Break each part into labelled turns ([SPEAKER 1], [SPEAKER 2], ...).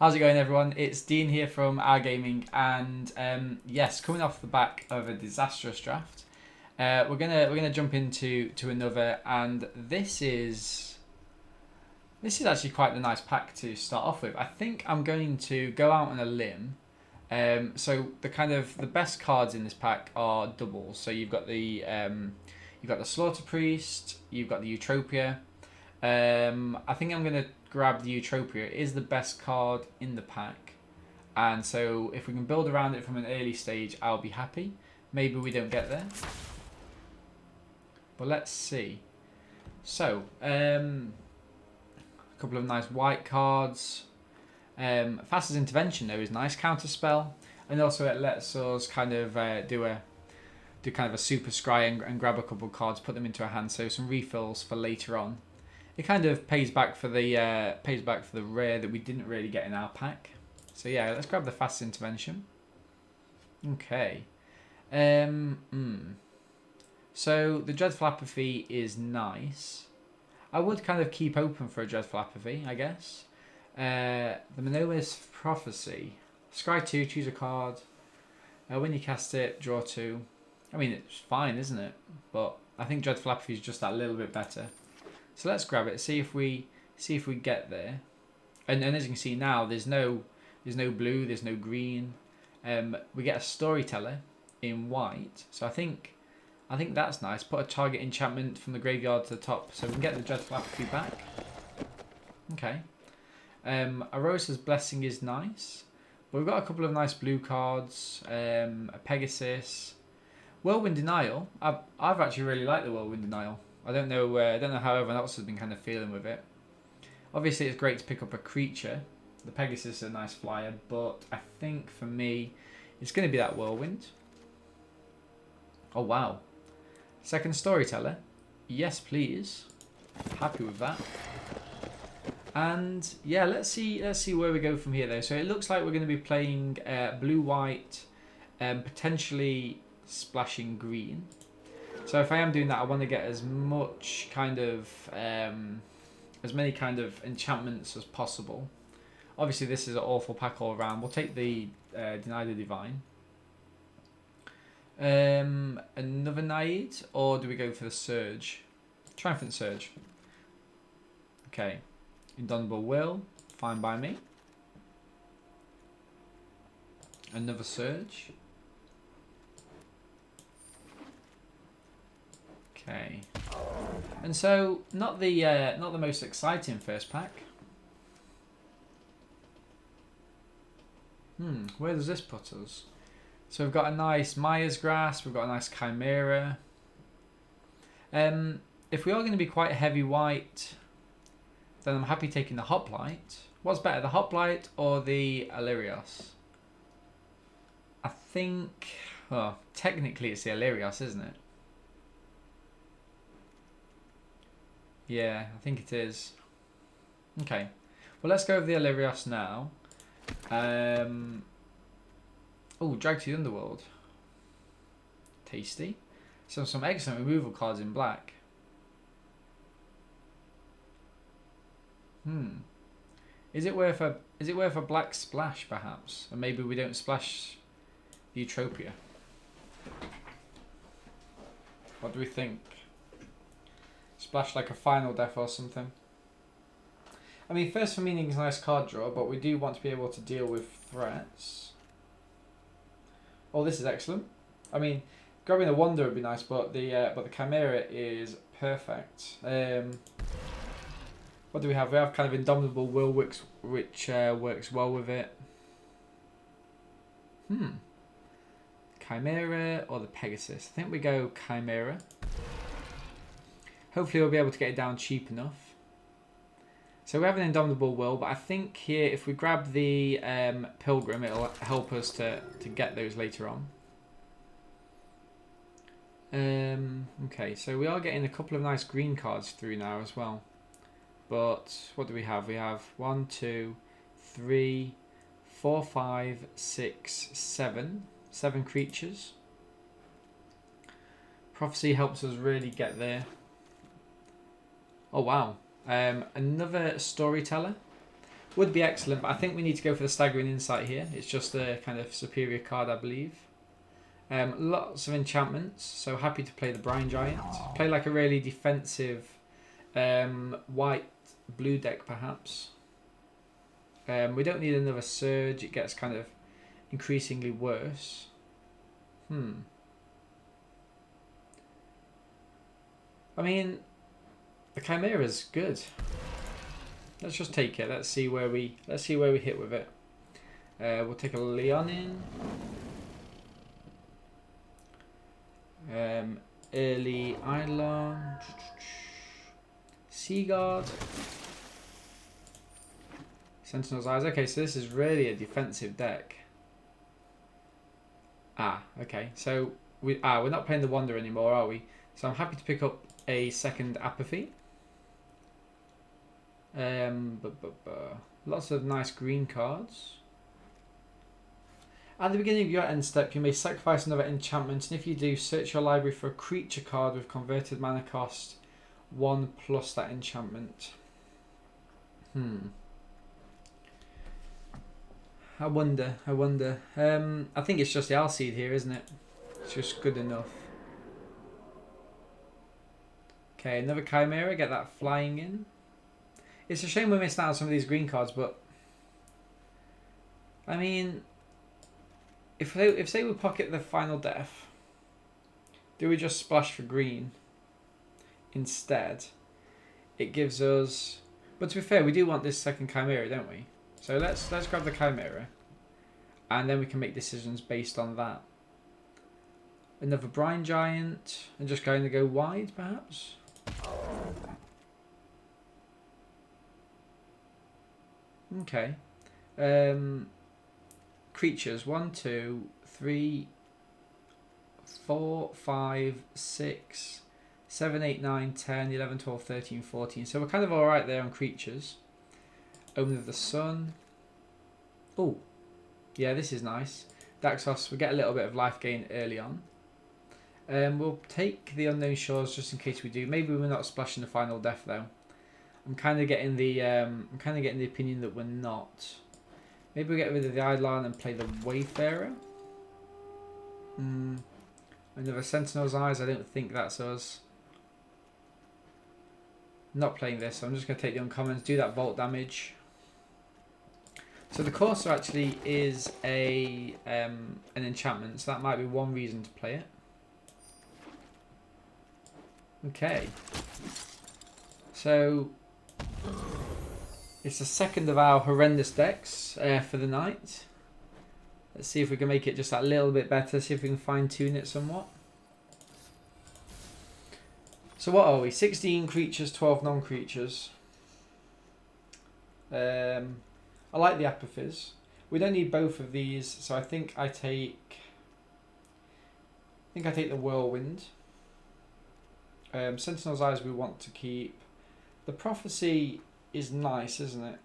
[SPEAKER 1] How's it going, everyone? It's Dean here from Our Gaming, and yes, coming off the back of a disastrous draft, we're gonna jump into another, and this is actually quite a nice pack to start off with. I think I'm going to go out on a limb. So the best cards in this pack are doubles. So you've got the Slaughter Priest, you've got the Utopia. I think I'm gonna grab the Utopia. It is the best card in the pack, and so if we can build around it from an early stage, I'll be happy. Maybe we don't get there, but let's see. So a couple of nice white cards. Fastest Intervention though is nice, counter spell, and also it lets us kind of do kind of a super scry and grab a couple of cards, put them into our hand, so some refills for later on. It kind of pays back for the rare that we didn't really get in our pack. So yeah, let's grab the Fast Intervention. Okay. So the Dreadful Apathy is nice. I would kind of keep open for a Dreadful Apathy, I guess. The Manoa's Prophecy. Scry 2, choose a card. When you cast it, draw 2. I mean, it's fine, isn't it? But I think Dreadful Apathy is just that little bit better. So let's grab it. See if we get there. And as you can see now, there's no blue, there's no green. We get a Storyteller in white. So I think that's nice. Put a target enchantment from the graveyard to the top, so we can get the Dreadful Apathy back. Okay. Arosa's Blessing is nice. But we've got a couple of nice blue cards. A Pegasus. Whirlwind Denial. I've actually really liked the Whirlwind Denial. I don't know how everyone else has been kind of feeling with it. Obviously, it's great to pick up a creature. The Pegasus is a nice flyer, but I think for me, it's going to be that Whirlwind. Oh wow! Second Storyteller. Yes, please. Happy with that. And yeah, let's see where we go from here, though. So it looks like we're going to be playing blue-white, potentially splashing green. So if I am doing that, I want to get as much kind of as many kind of enchantments as possible. Obviously, this is an awful pack all around. We'll take the Deny the Divine. Another Naid, or do we go for the Surge? Triumphant Surge. Okay. Indomitable Will, fine by me. Another Surge. Okay, and so not the most exciting first pack. Where does this put us? So we've got a nice Maya's Grass, we've got a nice Chimera. If we are going to be quite heavy white, then I'm happy taking the Hoplite. What's better, the Hoplite or the Alirios? I think, well, technically it's the Alirios, isn't it? Yeah, I think it is. Okay. Well, let's go with the Alirios now. Oh, Drag to the Underworld. Tasty. So some excellent removal cards in black. Is it worth a black splash perhaps? Or maybe we don't splash the Utopia. What do we think? Splash like a Final Death or something. I mean, First for Meaning is a nice card draw, but we do want to be able to deal with threats. Oh, this is excellent. I mean, grabbing a Wonder would be nice, but the Chimera is perfect. What do we have? We have kind of Indomitable Will, which works well with it. Chimera or the Pegasus? I think we go Chimera. Hopefully we'll be able to get it down cheap enough. So we have an Indomitable Will, but I think here if we grab the Pilgrim, it'll help us to get those later on. Okay, so we are getting a couple of nice green cards through now as well. But what do we have? We have 1, 2, 3, 4, 5, 6, 7. 7 creatures. Prophecy helps us really get there. Oh wow. Another Storyteller. Would be excellent, but I think we need to go for the Staggering Insight here. It's just a kind of superior card, I believe. Lots of enchantments, so happy to play the Brine Giant. Play like a really defensive white-blue deck, perhaps. We don't need another Surge. It gets kind of increasingly worse. I mean, the Chimera's good. Let's just take it. Let's see where we hit with it. We'll take a Leonin. Early Eidolon. Seaguard. Sentinel's Eyes. Okay, so this is really a defensive deck. Okay. So we're not playing the Wander anymore, are we? So I'm happy to pick up a second Apathy. Lots of nice green cards. At the beginning of your end step, you may sacrifice another enchantment, and if you do, search your library for a creature card with converted mana cost 1 plus that enchantment. I wonder. I think it's just the Alseed here, isn't it? It's just good enough. Okay, another Chimera, get that flying in. It's a shame we missed out on some of these green cards, but I mean, if say we pocket the Final Death, do we just splash for green instead? It gives us, but to be fair, we do want this second Chimera, don't we? So let's grab the Chimera, and then we can make decisions based on that. Another Brine Giant, and just going to go wide, perhaps. Okay. Creatures 1, 2, 3, 4, 5, 6, 7, 8, 9, 10, 11, 12, 13, 14. So we're kind of alright there on creatures. Omen of the Sun. Oh, yeah, this is nice. Daxos, we get a little bit of life gain early on. We'll take the Unknown Shores just in case we do. Maybe we're not splashing the Final Death though. I'm kind of getting the opinion that we're not. Maybe we get rid of the Eidolon and play the Wayfarer. Another Sentinel's Eyes. I don't think that's us. Not playing this. So I'm just going to take the uncommons, do that Vault damage. So the Courser actually is an enchantment, so that might be one reason to play it. Okay. So it's the second of our horrendous decks for the night. Let's see if we can make it just that little bit better, see if we can fine tune it somewhat. So what are we? 16 creatures, 12 non-creatures. I like the Apathies. We don't need both of these, so I think I take the Whirlwind. Sentinel's Eyes we want to keep. The Prophecy is nice, isn't it?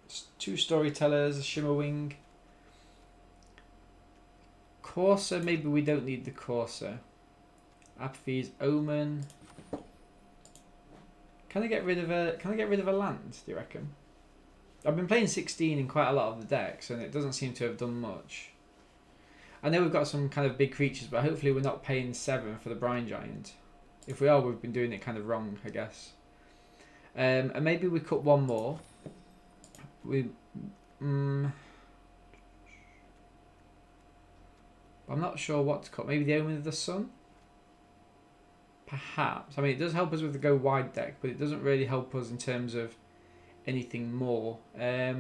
[SPEAKER 1] It's 2 Storytellers, a Shimmerwing. Courser, maybe we don't need the Courser. Apathy's Omen. Can I get rid of a land, do you reckon? I've been playing 16 in quite a lot of the decks and it doesn't seem to have done much. I know we've got some kind of big creatures, but hopefully we're not paying 7 for the Brine Giant. If we are, we've been doing it kind of wrong, I guess. And maybe we cut one more. I'm not sure what to cut. Maybe the Omen of the Sun? Perhaps. I mean, it does help us with the go wide deck, but it doesn't really help us in terms of anything more. Yeah,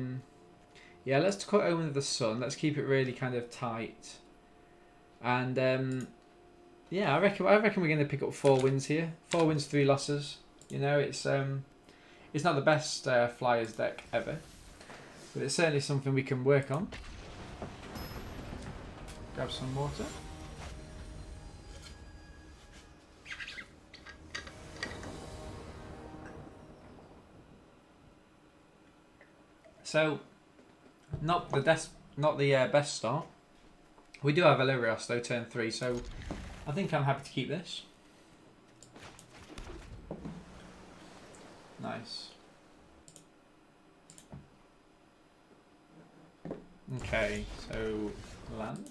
[SPEAKER 1] let's cut Omen of the Sun. Let's keep it really kind of tight. And yeah, I reckon we're going to pick up 4 wins here. 4 wins, 3 losses. You know, it's not the best Flyers deck ever, but it's certainly something we can work on. Grab some water. So, not the best start. We do have Elerios though, turn 3, so I think I'm happy to keep this. Nice. Okay, so land.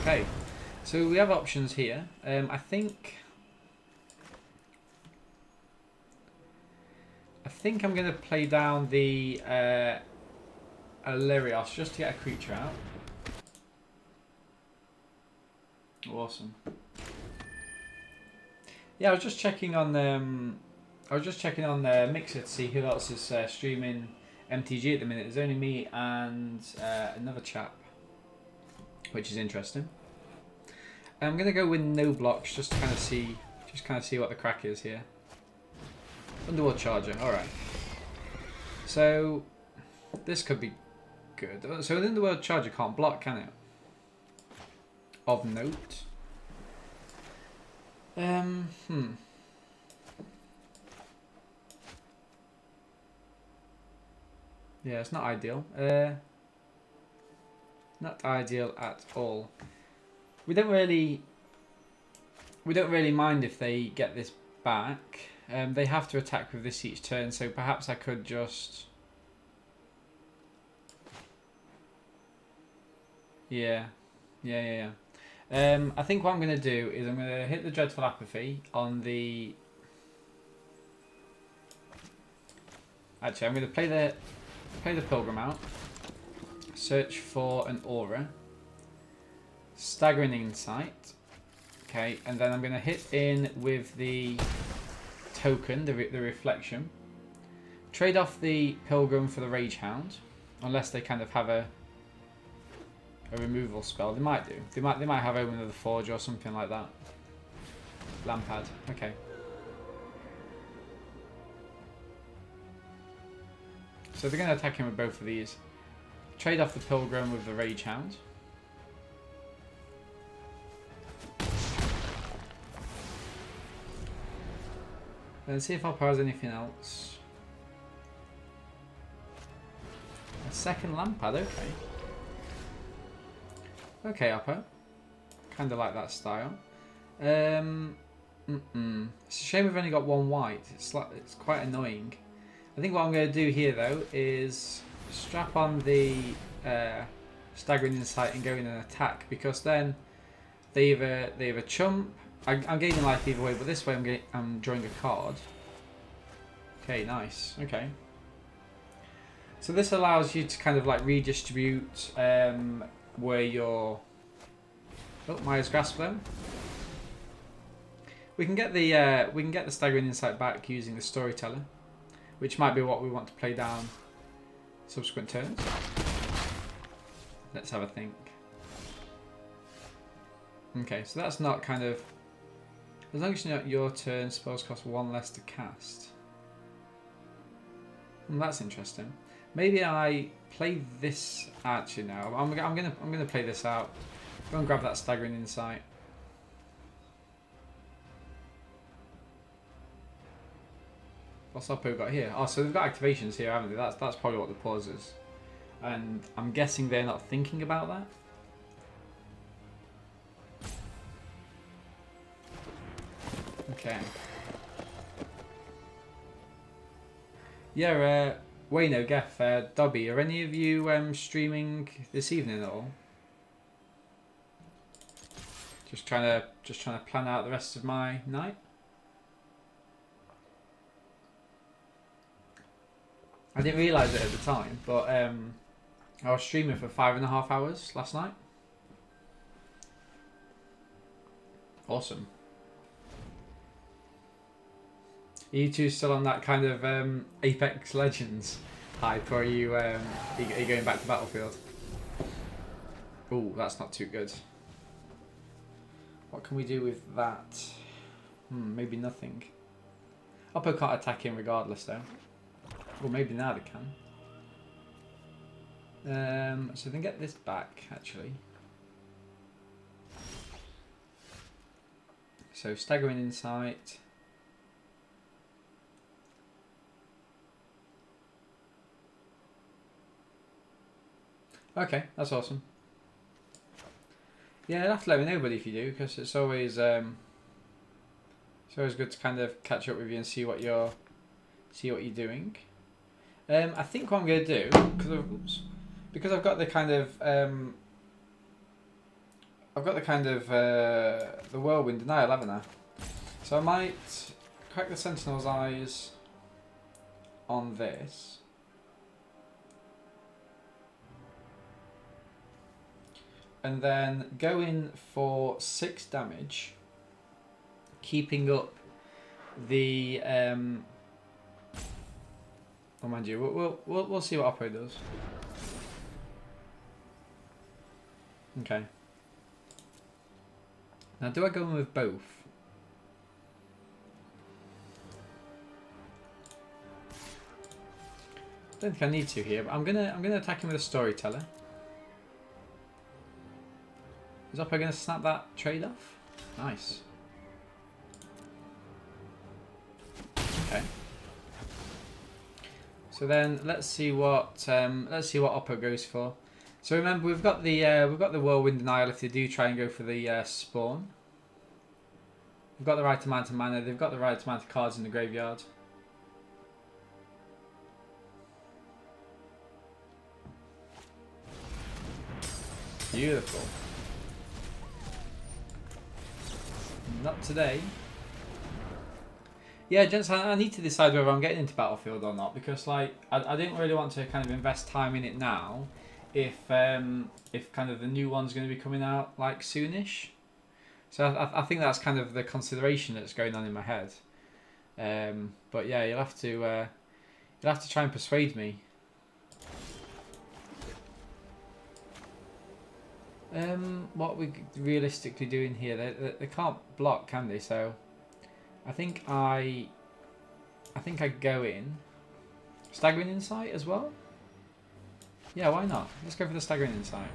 [SPEAKER 1] Okay, so we have options here. I think I'm going to play down the Illyrios just to get a creature out. Awesome. Yeah, I was just checking on Mixer to see who else is streaming MTG at the minute. There's only me and another chap, which is interesting. I'm gonna go with no blocks just to kind of see what the crack is here. Underworld Charger. All right. So this could be good. So an Underworld Charger can't block, can it? Of note. Yeah, it's not ideal. Not ideal at all. We don't really mind if they get this back. They have to attack with this each turn, so perhaps I could just... Yeah. I think what I'm going to do is I'm going to hit the Dreadful Apathy on the... Actually, I'm going to play the Pilgrim out. Search for an Aura. Staggering Insight. Okay, and then I'm going to hit in with the token, the Reflection. Trade off the Pilgrim for the Rage Hound, unless they kind of have a removal spell. They might do. They might have Omen of the Forge or something like that. Lampad. Okay. So they're going to attack him with both of these. Trade off the Pilgrim with the Rage Hound. Let's see if Oppo has anything else. A second Lampad, okay. Okay, Oppo. Kind of like that style. It's a shame we've only got one white. It's quite annoying. I think what I'm going to do here, though, is strap on the Staggering Insight and go in and attack, because then they either chump. I'm gaining life either way, but this way I'm drawing a card. Okay, nice. Okay. So this allows you to kind of like redistribute where your... Oh, Maya's Grasp then. We can get the Staggering Insight back using the Storyteller, which might be what we want to play down subsequent turns. Let's have a think. Okay, so that's not kind of... As long as you know your turn, spells cost one less to cast. That's interesting. Maybe I play this. Actually, no. I'm gonna play this out. Go and grab that Staggering Insight. What's Oppo got here? Oh, so they've got activations here, haven't they? That's probably what the pause is. And I'm guessing they're not thinking about that. Okay. Yeah, Wayno, Geff, Dobby, are any of you streaming this evening at all? Just trying to plan out the rest of my night. I didn't realise it at the time, but I was streaming for 5.5 hours last night. Awesome. Are you two still on that kind of Apex Legends hype, or are you going back to Battlefield? Ooh, that's not too good. What can we do with that? Maybe nothing. Oppo can't attack him regardless, though. Well, maybe now they can. So then get this back, actually. So Staggering Insight. Okay, that's awesome. Yeah, you'll have to let me know, buddy, if you do, because it's always It's always good to kind of catch up with you and see what you're doing. I think what I'm going to do, because I've got the kind of the whirlwind denial, haven't I? So I might crack the Sentinel's eyes on this. And then go in for 6 damage, keeping up the oh, mind you, we'll see what Oppo does. Okay. Now, do I go in with both? I don't think I need to here, but I'm gonna attack him with a Storyteller. Is Oppo gonna snap that trade off? Nice. Okay. So then let's see what Oppo goes for. So remember, we've got the whirlwind denial if they do try and go for the spawn. We've got the right amount of mana. They've got the right amount of cards in the graveyard. Beautiful. Not today. Yeah, gents, I need to decide whether I'm getting into Battlefield or not, because like I don't really want to kind of invest time in it now if kind of the new one's going to be coming out like soonish. So I think that's kind of the consideration that's going on in my head. But yeah, you'll have to try and persuade me. What we realistically doing here? They can't block, can they? So I think I go in Staggering Insight as well. Yeah, why not? Let's go for the Staggering Insight.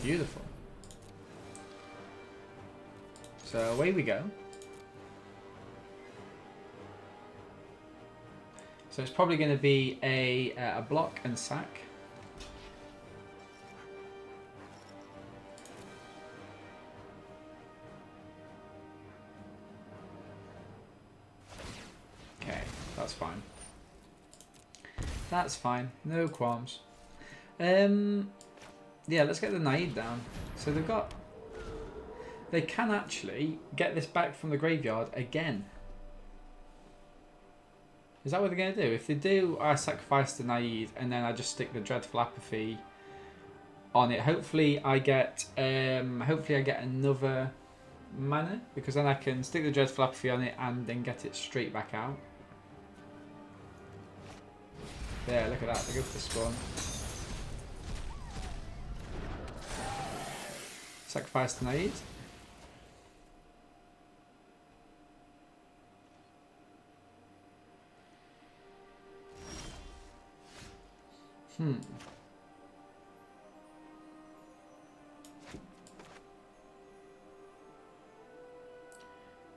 [SPEAKER 1] Beautiful. So away we go. So it's probably going to be a block and sack. Okay, that's fine. That's fine. No qualms. Yeah, let's get the Naive down. So they can actually get this back from the graveyard again. Is that what they're going to do? If they do, I sacrifice the Naive and then I just stick the Dreadful Apathy on it. Hopefully I get another mana, because then I can stick the Dreadful Apathy on it and then get it straight back out. Yeah, look at that. They go for the spawn. Sacrifice the Naive.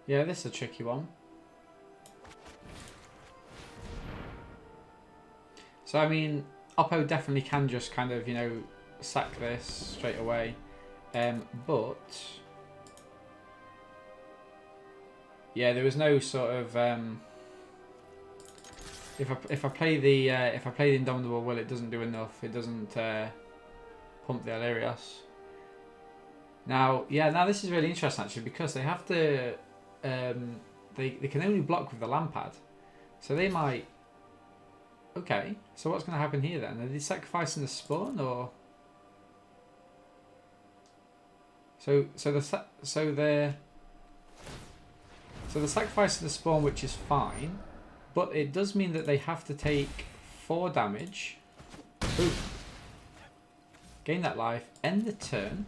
[SPEAKER 1] Yeah, this is a tricky one. So, I mean, Oppo definitely can just kind of, you know, sack this straight away. But yeah, there was no sort of if I play the Indomitable Will, it doesn't do enough. It doesn't pump the Alerios. Now, yeah, now this is really interesting actually, because they have to they can only block with the Lampad, so they might. Okay, so what's going to happen here then? Are they sacrificing the spawn, or so they're sacrificing the spawn, which is fine, but it does mean that they have to take 4 damage. Ooh. Gain that life, end the turn,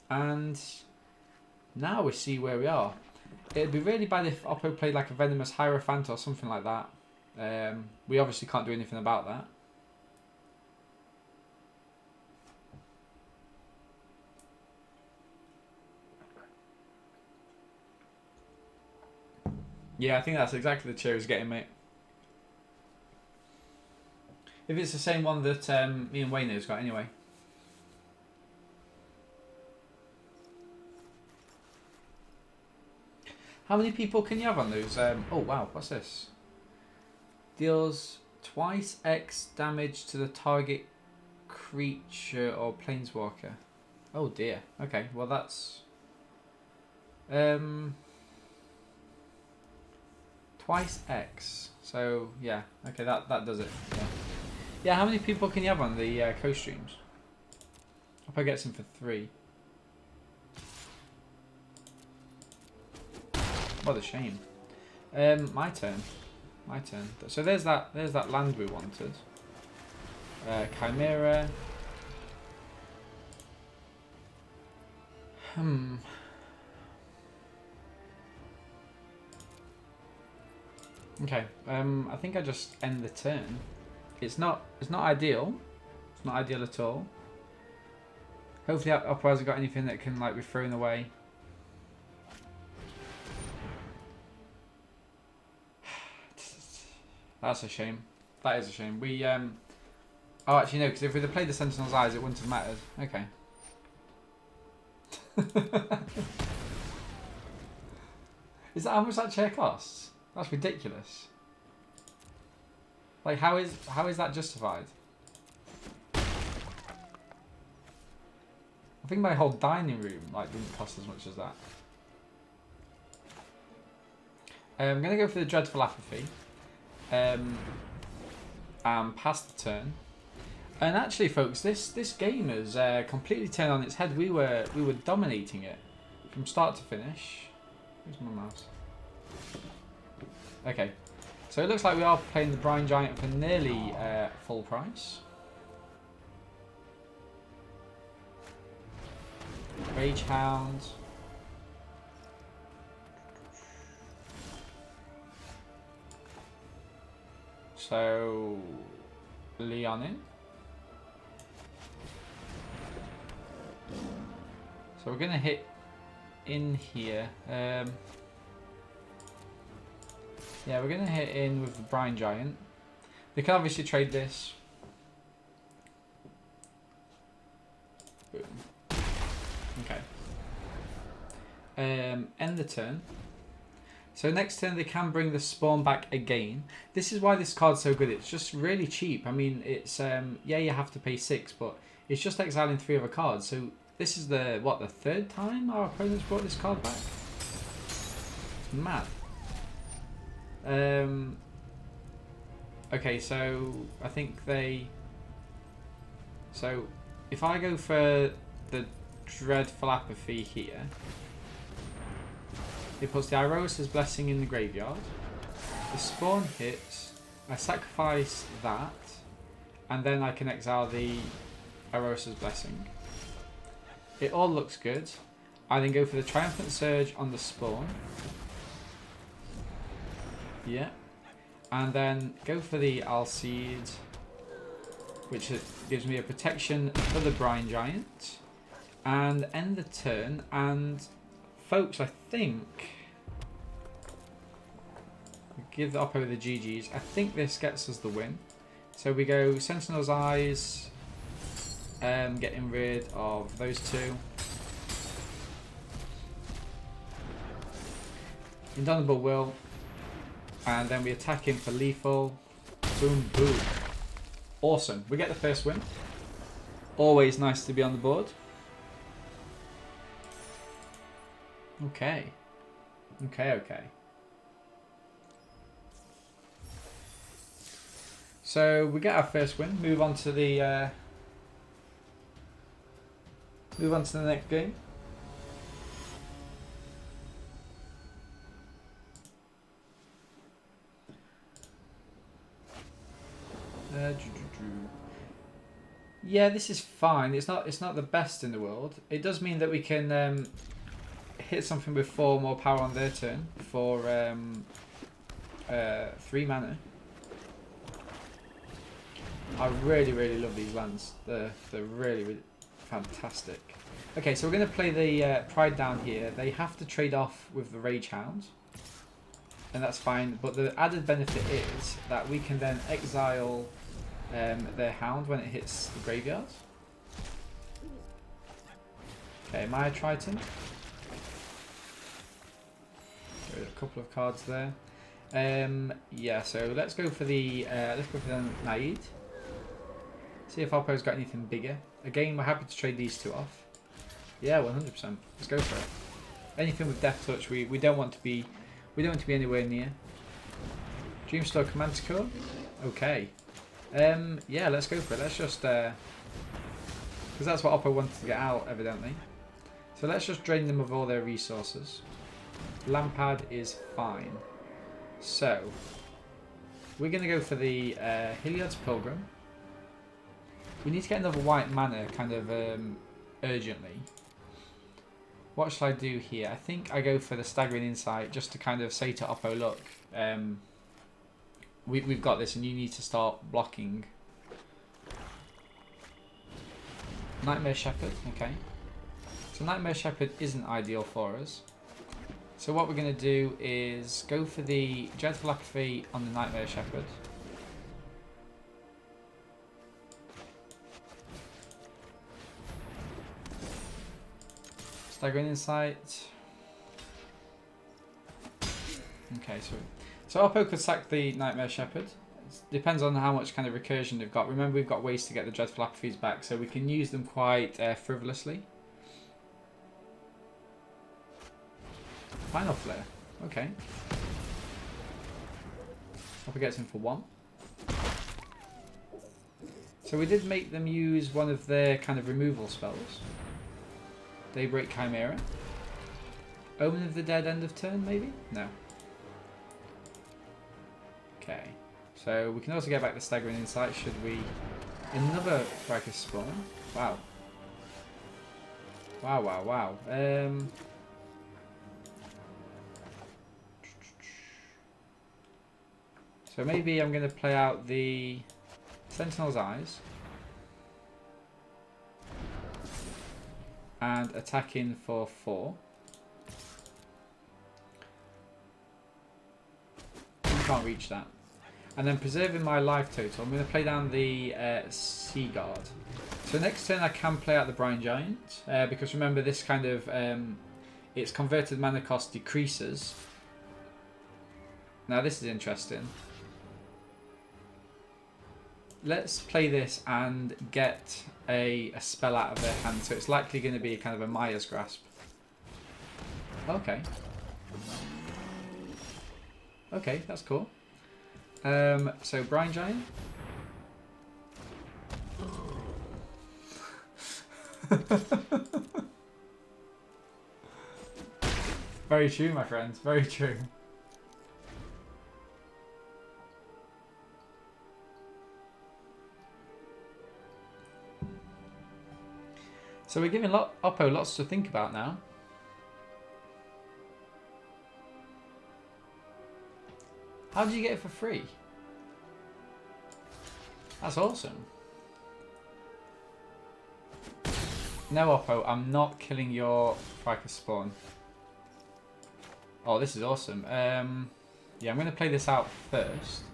[SPEAKER 1] and now we see where we are. It'd be really bad if Oppo played like a Venomous Hierophant or something like that. We obviously can't do anything about that. Yeah, I think that's exactly the cheer he's getting, mate. If it's the same one that me and Wayne has got anyway. How many people can you have on those? Oh wow, what's this? Deals twice X damage to the target creature or planeswalker. Oh dear. Okay, well that's twice X. So yeah, okay, that does it. Yeah. Yeah, how many people can you have on the co-streams? Hope I get some for 3. What a shame. My turn. My turn. So there's that land we wanted. Chimera. Okay. I think I just end the turn. It's not ideal. It's not ideal at all. Hopefully Upper hasn't got anything that can like be thrown away. That's a shame. That is a shame. We oh actually no, because if we'd have played the Sentinel's Eyes, it wouldn't have mattered. Okay. Is that how much that chair costs? That's ridiculous. Like how is that justified? I think my whole dining room like didn't cost as much as that. I'm gonna go for the Dreadful Apathy. And pass the turn. And actually, folks, this game has completely turned on its head. We were dominating it from start to finish. Where's my mouse? Okay, so it looks like we are playing the Brine Giant for nearly full price. Rage Hound. So Leonin. So we're gonna hit in here. Yeah, we're gonna hit in with the Brine Giant. We can obviously trade this. Boom. Okay. End the turn. So next turn they can bring the spawn back again. This is why this card's so good. It's just really cheap. I mean, it's yeah, you have to pay 6, but it's just exiling 3 other cards. So this is the 3rd time our opponents brought this card back. It's mad. Okay, so I think they. So if I go for the Dreadful Apathy here. It puts the Irosa's Blessing in the graveyard. The spawn hits. I sacrifice that. And then I can exile the Irosa's Blessing. It all looks good. I then go for the Triumphant Surge on the spawn. Yeah. And then go for the Alseid, which gives me a protection for the Brine Giant. And end the turn. And folks, I think we give the Oppo the GG's. I think this gets us the win. So we go Sentinel's Eyes, getting rid of those 2. Indomitable Will, and then we attack him for lethal. Boom, boom. Awesome. We get the first win. Always nice to be on the board. Okay. Okay. So we get our first win. Move on to the next game. Yeah, this is fine. It's not the best in the world. It does mean that we can hit something with 4 more power on their turn for 3 mana. I really love these lands. They're really fantastic. Okay, so we're going to play the Pride down here. They have to trade off with the Rage Hound, and that's fine. But the added benefit is that we can then exile their Hound when it hits the graveyard. Okay, Maya Triton. Go couple of cards there. Yeah, so let's go for the Naid. See if Oppo's got anything bigger. Again, we're happy to trade these two off. Yeah, 100%. Let's go for it. Anything with Death Touch, we don't want to be anywhere near. Dreamstar Command Core. Okay. Yeah, let's go for it. Let's just because that's what Oppo wanted to get out, evidently. So let's just drain them of all their resources. Lampad is fine. So we're gonna go for the Heliod's Pilgrim. We need to get another white mana kind of urgently. What shall I do here? I think I go for the Staggering Insight just to kind of say to Oppo, look, we've got this and you need to start blocking. Nightmare Shepherd, okay. So Nightmare Shepherd isn't ideal for us. So what we're going to do is go for the Dreadful Apathy on the Nightmare Shepherd. Staggering Insight. Okay, so Oppo could sack the Nightmare Shepherd. It depends on how much kind of recursion they've got. Remember, we've got ways to get the Dreadful Apathies back, so we can use them quite frivolously. Final Flare. Okay. Oppo gets him for 1. So we did make them use one of their kind of removal spells. Daybreak Chimera. Omen of the Dead end of turn, maybe? No. Okay. So we can also get back the Staggering Insight should we... Another Fracas Spawn. Wow. Wow. So maybe I'm going to play out the Sentinel's Eyes. And attack in for 4. You can't reach that. And then preserving my life total, I'm going to play down the Sea Guard. So next turn I can play out the Brine Giant, because remember this kind of, its converted mana cost decreases. Now this is interesting. Let's play this and get a spell out of their hand. So it's likely going to be kind of a Maya's Grasp. Okay. Okay, that's cool. So Brine Giant. Very true, my friends. Very true. So we're giving Oppo lots to think about now. How did you get it for free? That's awesome. No, Oppo, I'm not killing your Fracas Spawn. Oh, this is awesome. Yeah, I'm going to play this out first.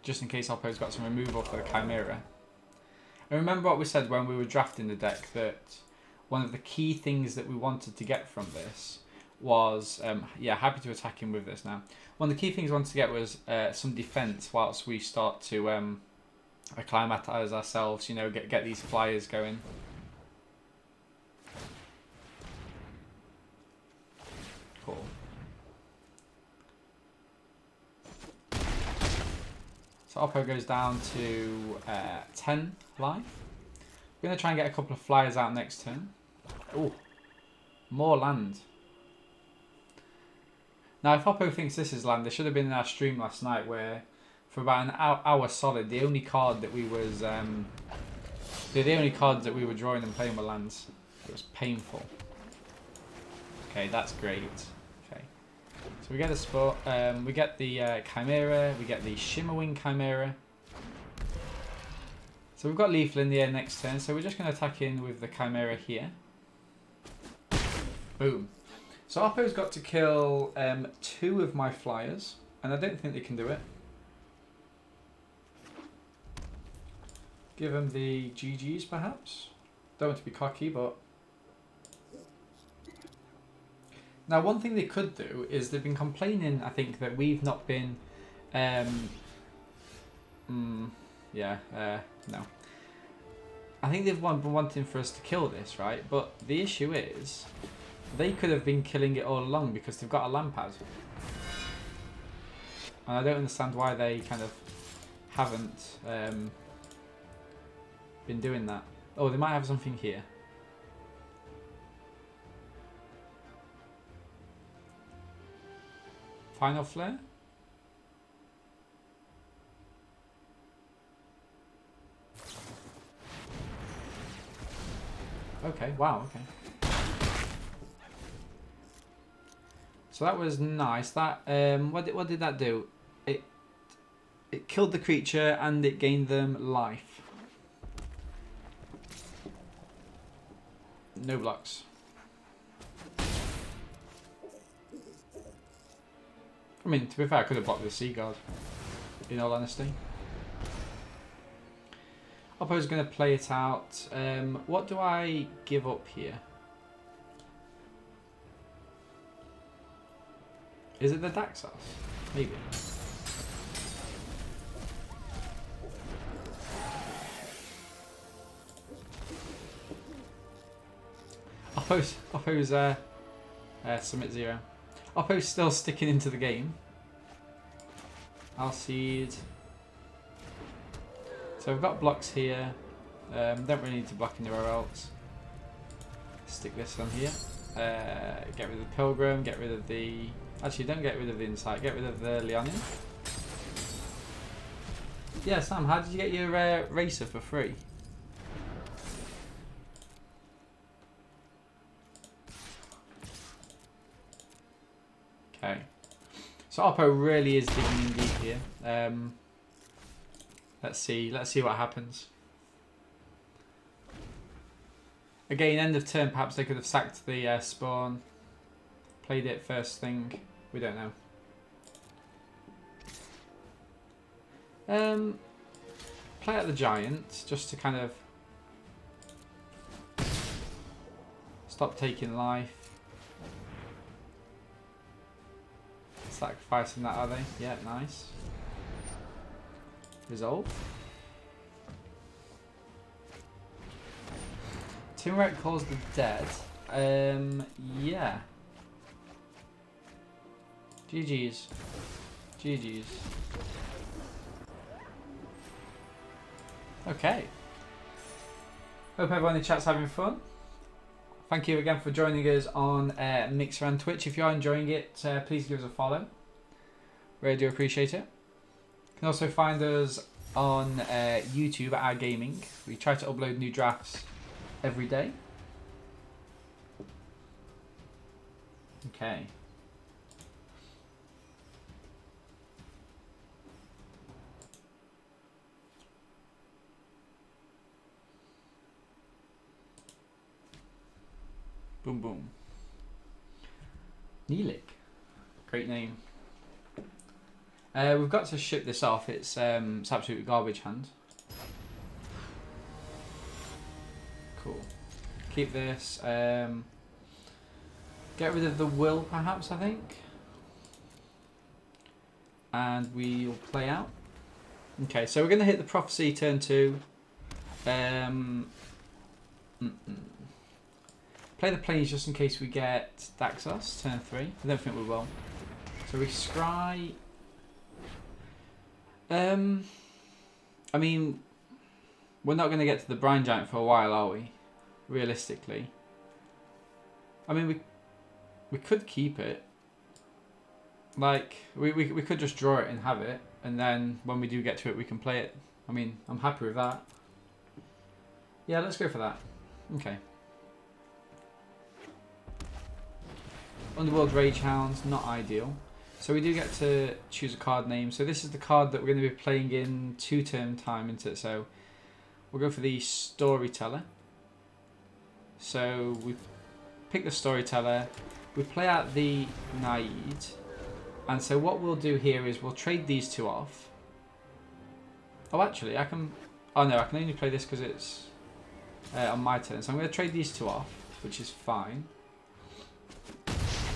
[SPEAKER 1] Just in case Oppo's got some removal for the Chimera. And remember what we said when we were drafting the deck, that one of the key things that we wanted to get from this was, yeah, happy to attack him with this now. One of the key things we wanted to get was some defense whilst we start to acclimatize ourselves, you know, get these flyers going. Cool. So Oppo goes down to 10 life. We're going to try and get a couple of flyers out next turn. Oh, more land. Now, if Oppo thinks this is land, they should have been in our stream last night where, for about an hour solid, the only card that we was, the only cards that we were drawing and playing were lands. It was painful. Okay, that's great. Okay, so we get a spot. We get the Chimera. We get the Shimmerwing Chimera. So we've got Lethal in the air next turn. So we're just going to attack in with the Chimera here. Boom. So Oppo's got to kill 2 of my flyers, and I don't think they can do it. Give them the GGs, perhaps. Don't want to be cocky, but... Now, one thing they could do is they've been complaining, I think, that we've not been... no. I think they've been wanting for us to kill this, right? But the issue is, they could have been killing it all along because they've got a land pad. And I don't understand why they kind of haven't been doing that. Oh, they might have something here. Final flare? Okay, wow, okay. So that was nice. That what did that do? It killed the creature and it gained them life. No blocks. I mean, to be fair, I could have blocked the Sea Guard, in all honesty. Oppo's going to play it out. What do I give up here? Is it the Daxos? Maybe. Oppo's Summit 0. Oppo's still sticking into the game. I'll seed. So we've got blocks here. Don't really need to block anywhere else. Stick this on here. Get rid of the Pilgrim. Get rid of the. Actually, don't get rid of the Insight. Get rid of the Leonin. Yeah, Sam. How did you get your Racer for free? Okay. So Oppo really is digging in deep here. Let's see what happens. Again, end of turn, perhaps they could have sacked the spawn. Played it first thing. We don't know. Play out the giant, just to kind of stop taking life. Sacrificing that, are they? Yeah, nice. Resolve. Teamwork calls the dead. Yeah. GG's. GG's. Okay. Hope everyone in the chat's having fun. Thank you again for joining us on Mixer and Twitch. If you are enjoying it, please give us a follow. Really do appreciate it. You can also find us on YouTube at Our Gaming. We try to upload new drafts every day. Okay. Boom boom. Neelik. Great name. We've got to ship this off. It's absolutely garbage hand. Cool. Keep this. Get rid of the will, perhaps, I think. And we'll play out. Okay, so we're going to hit the Prophecy turn 2. Play the planes just in case we get Daxos, turn 3. I don't think we will. So we scry. I mean, we're not going to get to the Brine Giant for a while, are we? Realistically. I mean, we could keep it. Like, we could just draw it and have it. And then when we do get to it, we can play it. I mean, I'm happy with that. Yeah, let's go for that. Okay. Underworld Rage Hounds, not ideal. So we do get to choose a card name. So this is the card that we're going to be playing in 2 turn time, isn't it? So we'll go for the Storyteller. So we pick the Storyteller. We play out the Naid. And so what we'll do here is we'll trade these 2 off. Oh, actually, I can... Oh, no, I can only play this because it's on my turn. So I'm going to trade these 2 off, which is fine.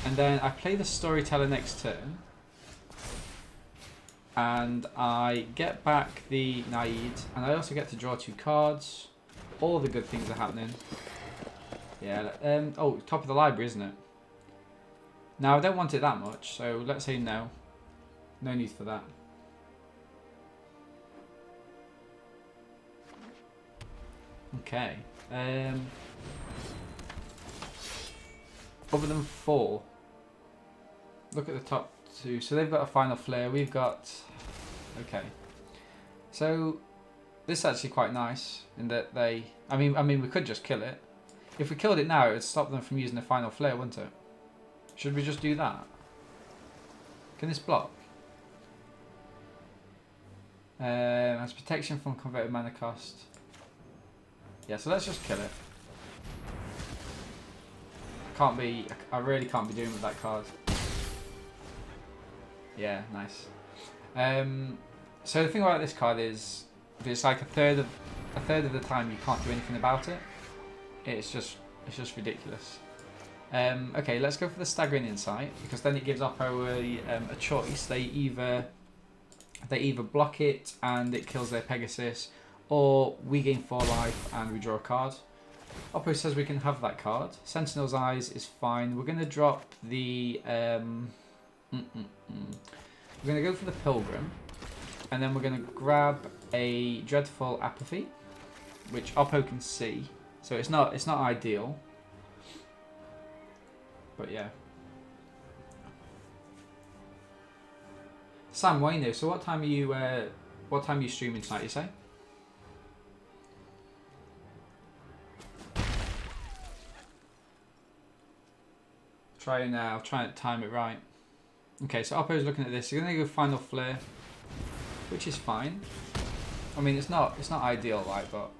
[SPEAKER 1] And then I play the Storyteller next turn. And I get back the Naid. And I also get to draw 2 cards. All the good things are happening. Yeah. Oh, top of the library, isn't it? Now, I don't want it that much. So let's say no. No need for that. Okay. Other than 4. Look at the top 2. So they've got a final flare. We've got... Okay. So this is actually quite nice in that they... I mean, we could just kill it. If we killed it now, it would stop them from using the final flare, wouldn't it? Should we just do that? Can this block? Has protection from converted mana cost. Yeah, so let's just kill it. I really can't be doing with that card. Yeah, nice. So the thing about this card is, it's like a third of the time you can't do anything about it. It's just ridiculous. Okay, let's go for the Staggering Insight, because then it gives Oppo a choice. They either block it and it kills their Pegasus, or we gain 4 life and we draw a card. Oppo says we can have that card. Sentinel's Eyes is fine. We're going to drop the... We're going to go for the Pilgrim, and then we're going to grab a Dreadful Apathy, which Oppo can see. So it's not ideal. But yeah. Sam Wayno, so what time are you streaming tonight, you say? Try now, try to time it right. Okay, so Oppo's looking at this. You're gonna go Final Flare, which is fine. I mean, it's not ideal, right? But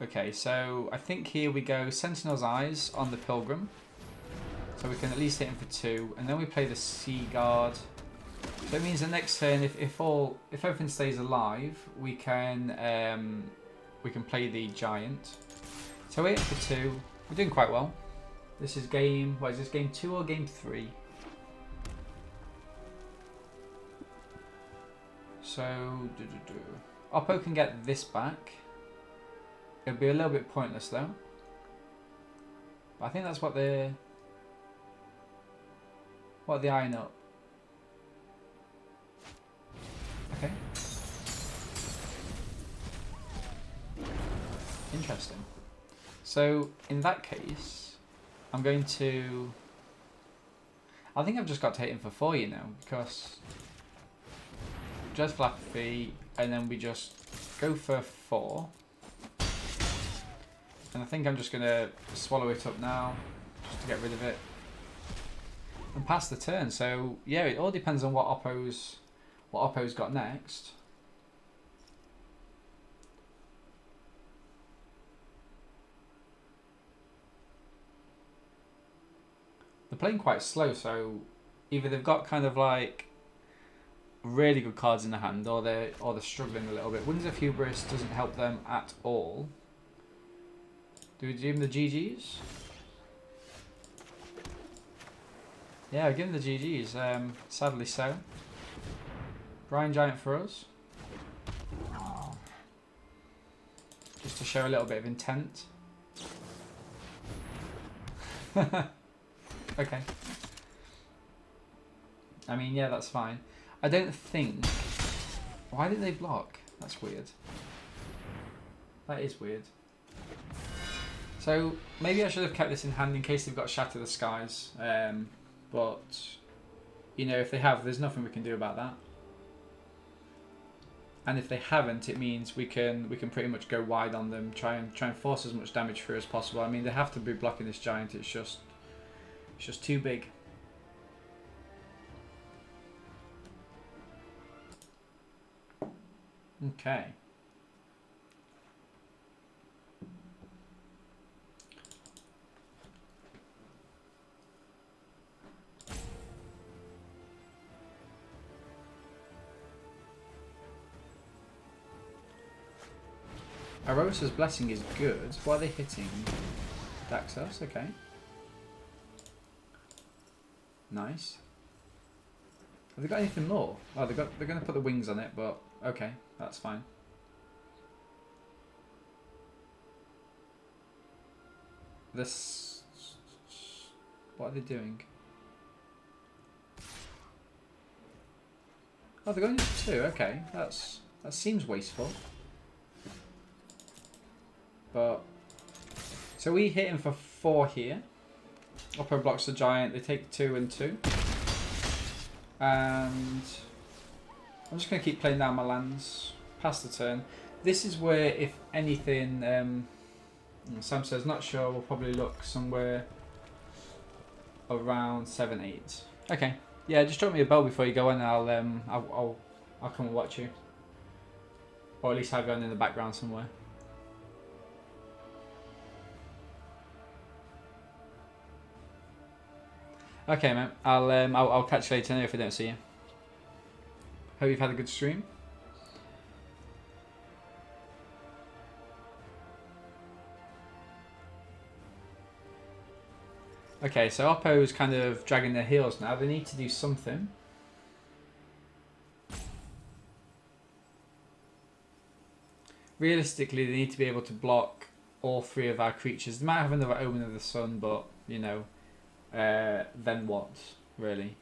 [SPEAKER 1] okay, so I think here we go Sentinel's Eyes on the Pilgrim, so we can at least hit him for 2, and then we play the Sea Guard. So it means the next turn, if everything stays alive, we can play the Giant. So we're hitting for 2. We're doing quite well. This is game... What is this? Game 2 or game 3? So... Oppo can get this back. It'll be a little bit pointless though. But I think that's what they're... What are they eyeing up? Okay. Interesting. So, in that case... I'm going to... I think I've just got to hit him for 4, you know, because... Dreadful Apathy, and then we just go for 4. And I think I'm just going to swallow it up now, just to get rid of it. And pass the turn, so yeah, it all depends on what Oppo's got next. They're playing quite slow, so either they've got kind of like really good cards in the hand, or they're struggling a little bit. Winds of Hubris doesn't help them at all. Do we give them the GGs? Yeah, give them the GGs. Sadly so. Brian Giant for us. Just to show a little bit of intent. Okay. I mean, yeah, that's fine. I don't think... Why did they block? That's weird. That is weird. So, maybe I should have kept this in hand in case they've got Shatter the Skies. But, you know, if they have, there's nothing we can do about that. And if they haven't, it means we can pretty much go wide on them, try and force as much damage through as possible. I mean, they have to be blocking this Giant. It's just too big. Okay. Arosa's Blessing is good. What are they hitting? Daxos, okay. Nice. Have they got anything more? Oh, they're going to put the wings on it, but okay, that's fine. This... What are they doing? Oh, they're going to 2. Okay, that seems wasteful. But so we hit him for 4 here. Oppo blocks the giant. They take 2 and 2. And I'm just going to keep playing down my lands past the turn. This is where, if anything, Sam says not sure. We'll probably look somewhere around 7, 8. Okay. Yeah, just drop me a bell before you go on, and I'll come and watch you, or at least have you on in the background somewhere. Okay, mate. I'll catch you later if I don't see you. Hope you've had a good stream. Okay, so Oppo's kind of dragging their heels now. They need to do something. Realistically, they need to be able to block all 3 of our creatures. They might have another Omen of the Sun, but, you know, then what, really?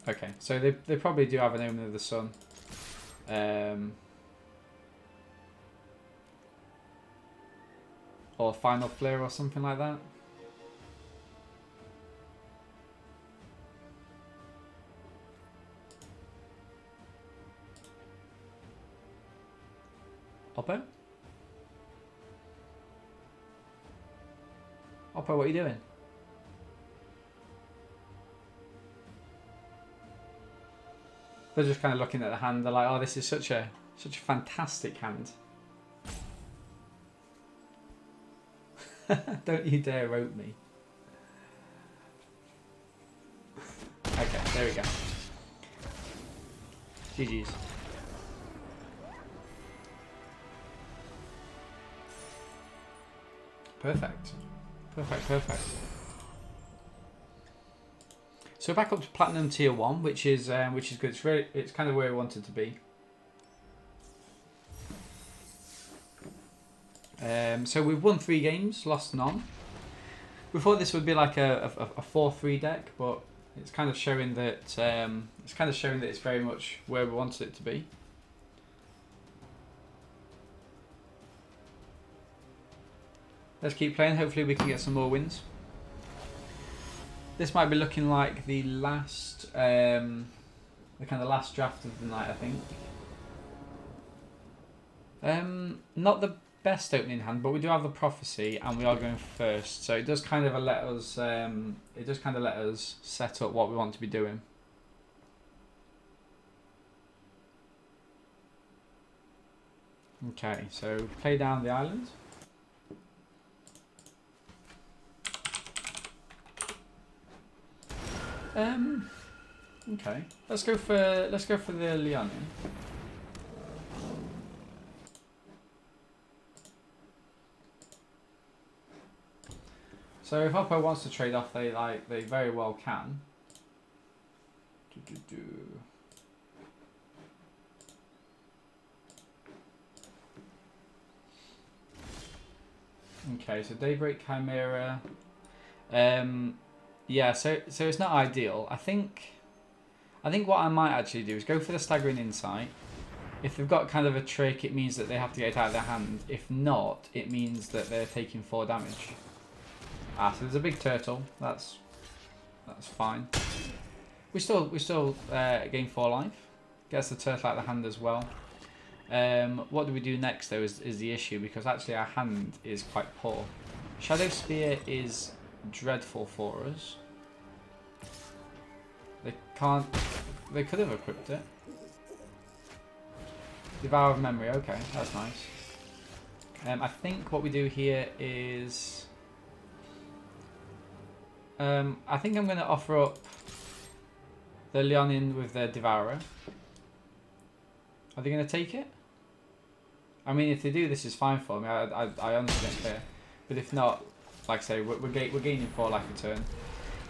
[SPEAKER 1] Okay, so they probably do have an Omen of the Sun. Or Final Flare or something like that. Oppo? Oppo, what are you doing? They're just kind of looking at the hand. They're like, "Oh, this is such a fantastic hand." Don't you dare rope me. Okay, there we go. GG's. Perfect. Perfect. So we're back up to Platinum Tier 1, which is good. It's kind of where we wanted to be. So we've won 3 games, lost none. We thought this would be like a 4-3 deck, but it's kind of showing that it's very much where we wanted it to be. Let's keep playing. Hopefully we can get some more wins. This might be looking like the last, the kind of last draft of the night, I think. Not the best opening hand, but we do have the Prophecy, and we are going first, so it does kind of let us set up what we want to be doing. Okay, so play down the island. Okay, let's go for the Leonin. So if Oppo wants to trade off, they very well can. Okay, so Daybreak Chimera. Yeah, so it's not ideal. I think what I might actually do is go for the Staggering Insight. If they've got kind of a trick, it means that they have to get it out of their hand. If not, it means that they're taking 4 damage. Ah, so there's a big turtle. That's fine. We still gain 4 life. Gets the turtle out of the hand as well. What do we do next though is the issue, because actually our hand is quite poor. Shadow Spear is dreadful for us. They could have equipped it. Devour of Memory, okay, that's nice. I think what we do here is I think I'm going to offer up the Leonin with the Devourer. Are they going to take it? I mean, if they do, this is fine for me. I honestly don't care. But if not, like I say, we're gaining 4 life a turn.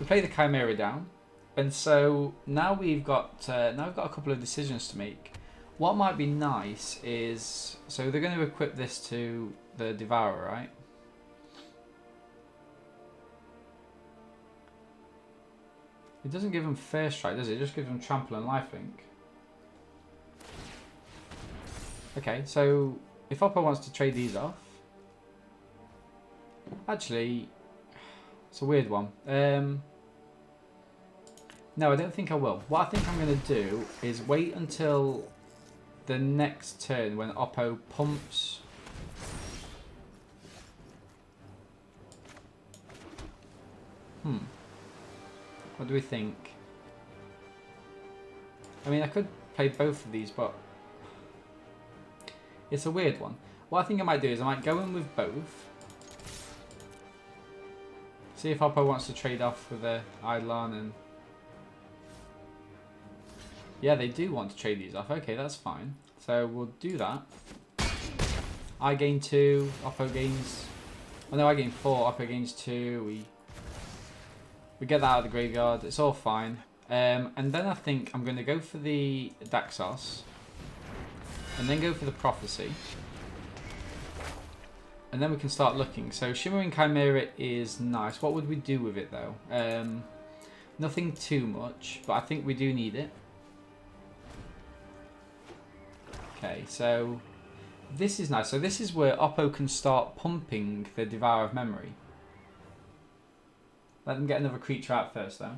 [SPEAKER 1] We play the Chimera down, and so now we've got a couple of decisions to make. What might be nice is, so they're going to equip this to the Devourer, right? It doesn't give them First Strike, does it? It just gives them Trample and Lifelink. Okay, so if Oppo wants to trade these off, actually, it's a weird one. No, I don't think I will. What I think I'm going to do is wait until the next turn when Oppo pumps. What do we think? I mean, I could play both of these, but it's a weird one. What I think I might do is I might go in with both. See if Oppo wants to trade off with the Eidolon and... Yeah, they do want to trade these off. Okay, that's fine. So we'll do that. I gain 2, Oppo gains... Oh no, I gain 4, Oppo gains 2. We get that out of the graveyard. It's all fine. And then I think I'm going to go for the Daxos. And then go for the Prophecy. And then we can start looking. So Shimmering Chimera is nice. What would we do with it though? Nothing too much, but I think we do need it. Okay, so this is nice. So this is where Oppo can start pumping the Devour of Memory. Let them get another creature out first though.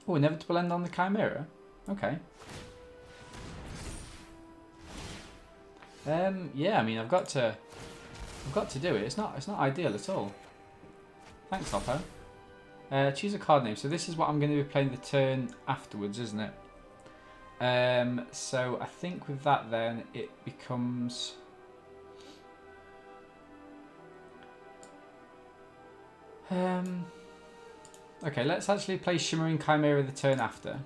[SPEAKER 1] Oh, Inevitable End on the Chimera? Okay. Yeah, I mean I've got to do it. It's not ideal at all. Thanks, Oppo. Choose a card name. So this is what I'm going to be playing the turn afterwards, isn't it? So I think with that then it becomes... Okay, let's actually play Shimmering Chimera the turn after.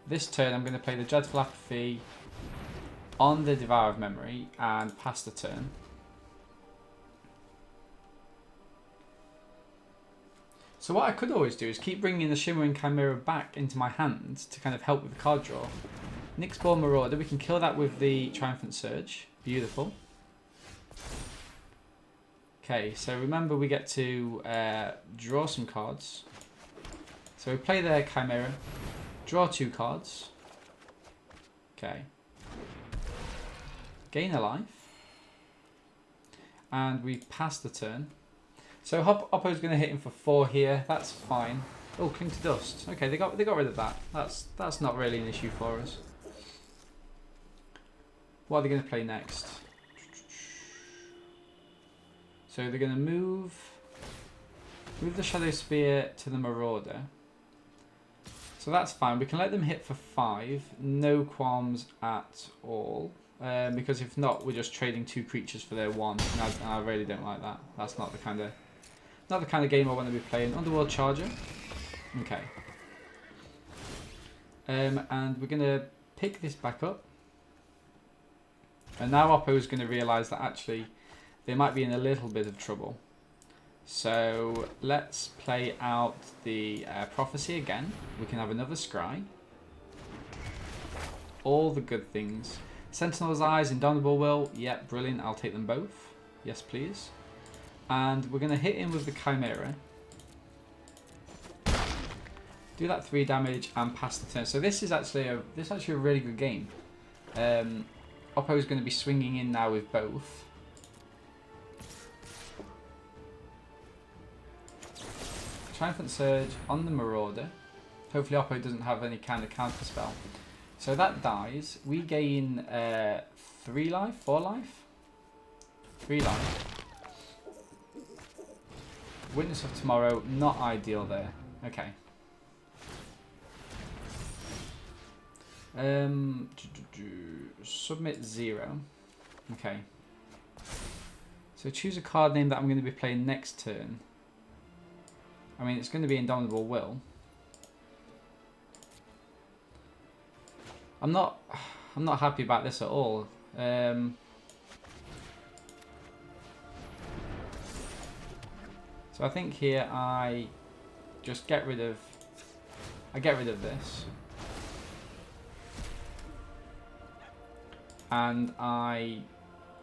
[SPEAKER 1] This turn I'm going to play the Dreadful Apathy on the Devour of Memory and pass the turn. So what I could always do is keep bringing the Shimmering Chimera back into my hand to kind of help with the card draw. Nyxborn Marauder, we can kill that with the Triumphant Surge. Beautiful. Okay, so remember we get to draw some cards. So we play the Chimera, draw 2 cards. Okay. Gain a life. And we pass the turn. So Oppo's going to hit him for 4 here. That's fine. Oh, Cling to Dust. Okay, they got rid of that. That's not really an issue for us. What are they going to play next? So they're going to move the Shadow Spear to the Marauder. So that's fine. We can let them hit for 5. No qualms at all. Because if not, we're just trading 2 creatures for their 1. And I really don't like that. That's not the kind of game I want to be playing. Underworld Charger. Okay. And we're going to pick this back up. And now Oppo is going to realise that actually they might be in a little bit of trouble. So let's play out the Prophecy again. We can have another Scry. All the good things. Sentinel's Eyes, Indomitable Will. Yep, brilliant. I'll take them both. Yes, please. And we're going to hit in with the Chimera. Do that 3 damage and pass the turn. So this is actually a really good game. Oppo is going to be swinging in now with both. Triumphant Surge on the Marauder. Hopefully Oppo doesn't have any kind of counter spell. So that dies. We gain 3 life, 4 life? 3 life. Witness of Tomorrow, not ideal there. Okay. Submit 0. Okay. So choose a card name that I'm going to be playing next turn. I mean, it's going to be Indomitable Will. I'm not happy about this at all. So I think here I just get rid of this. And I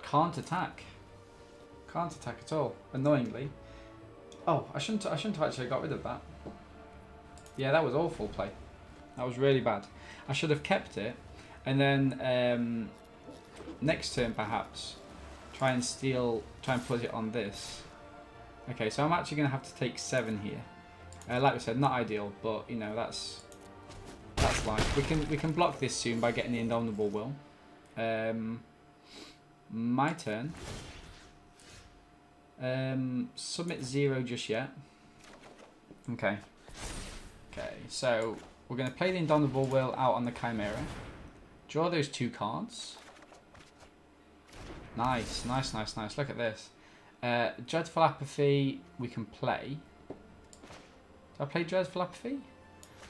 [SPEAKER 1] can't attack. Can't attack at all, annoyingly. Oh, I shouldn't have actually got rid of that. Yeah, that was awful play. That was really bad. I should have kept it, and then next turn perhaps try and put it on this. Okay, so I'm actually going to have to take 7 here. Like we said, not ideal, but you know that's life. We can block this soon by getting the Indomitable Will. My turn. Submit 0 just yet. Okay. Okay, so we're going to play the Indomitable Will out on the Chimera. Draw those 2 cards. Nice, nice, nice, nice. Look at this. Dreadful Apathy we can play. Do I play Dreadful Apathy?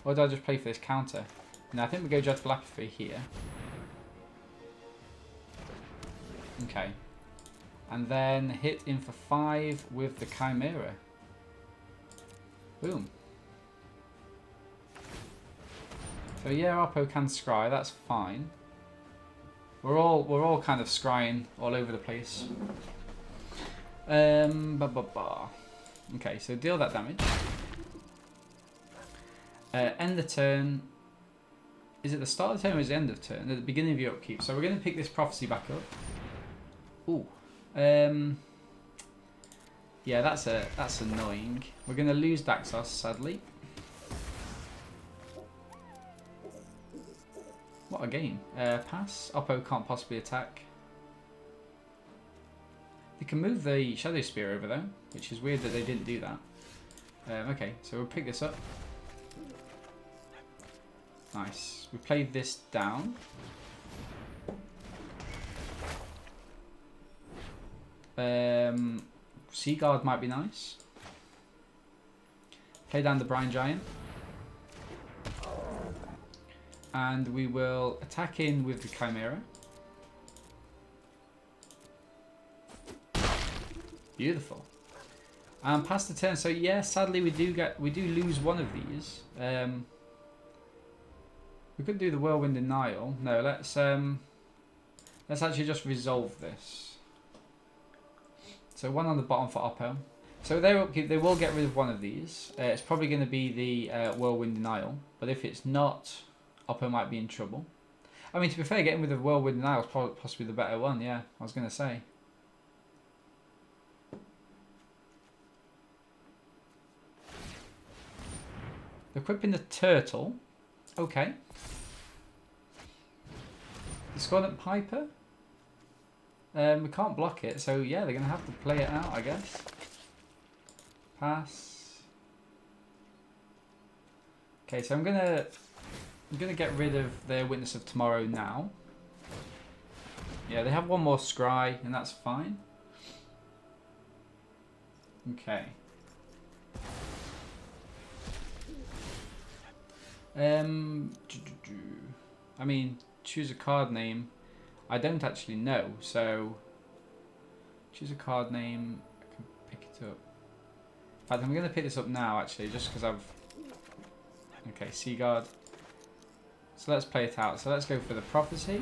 [SPEAKER 1] Or do I just play for this counter? No, I think we go Dreadful Apathy here. Okay. And then hit in for 5 with the Chimera. Boom. So yeah, Oppo can scry, that's fine. We're all kind of scrying all over the place. Okay, so deal that damage. End the turn. Is it the start of the turn or is it the end of turn? At the beginning of your upkeep. So we're going to pick this Prophecy back up. Ooh. Yeah, that's annoying. We're going to lose Daxos, sadly. What a game. Pass. Oppo can't possibly attack. They can move the Shadow Spear over though, which is weird that they didn't do that. Okay, so we'll pick this up. Nice. We played this down. Seaguard might be nice. Play down the Brine Giant. And we will attack in with the Chimera. Beautiful. And pass the turn. So yeah, sadly we do lose one of these. We could do the Whirlwind Denial. No, let's actually just resolve this. So 1 on the bottom for Oppo. So they will get rid of one of these. It's probably going to be the Whirlwind Denial. But if it's not, Oppo might be in trouble. I mean, to be fair, getting rid of Whirlwind Denial is possibly the better one. Yeah, I was going to say. Equipping the Turtle. Okay. The Scarlet Piper. We can't block it, so yeah, they're going to have to play it out, I guess. Pass. Okay, so I'm gonna get rid of their Witness of Tomorrow now. Yeah, they have one more Scry, and that's fine. Okay. I mean, choose a card name. I don't actually know, so choose a card name. I can pick it up. In fact, I'm going to pick this up now, actually, just because I've... Okay, Seaguard. So let's play it out. So let's go for the Prophecy.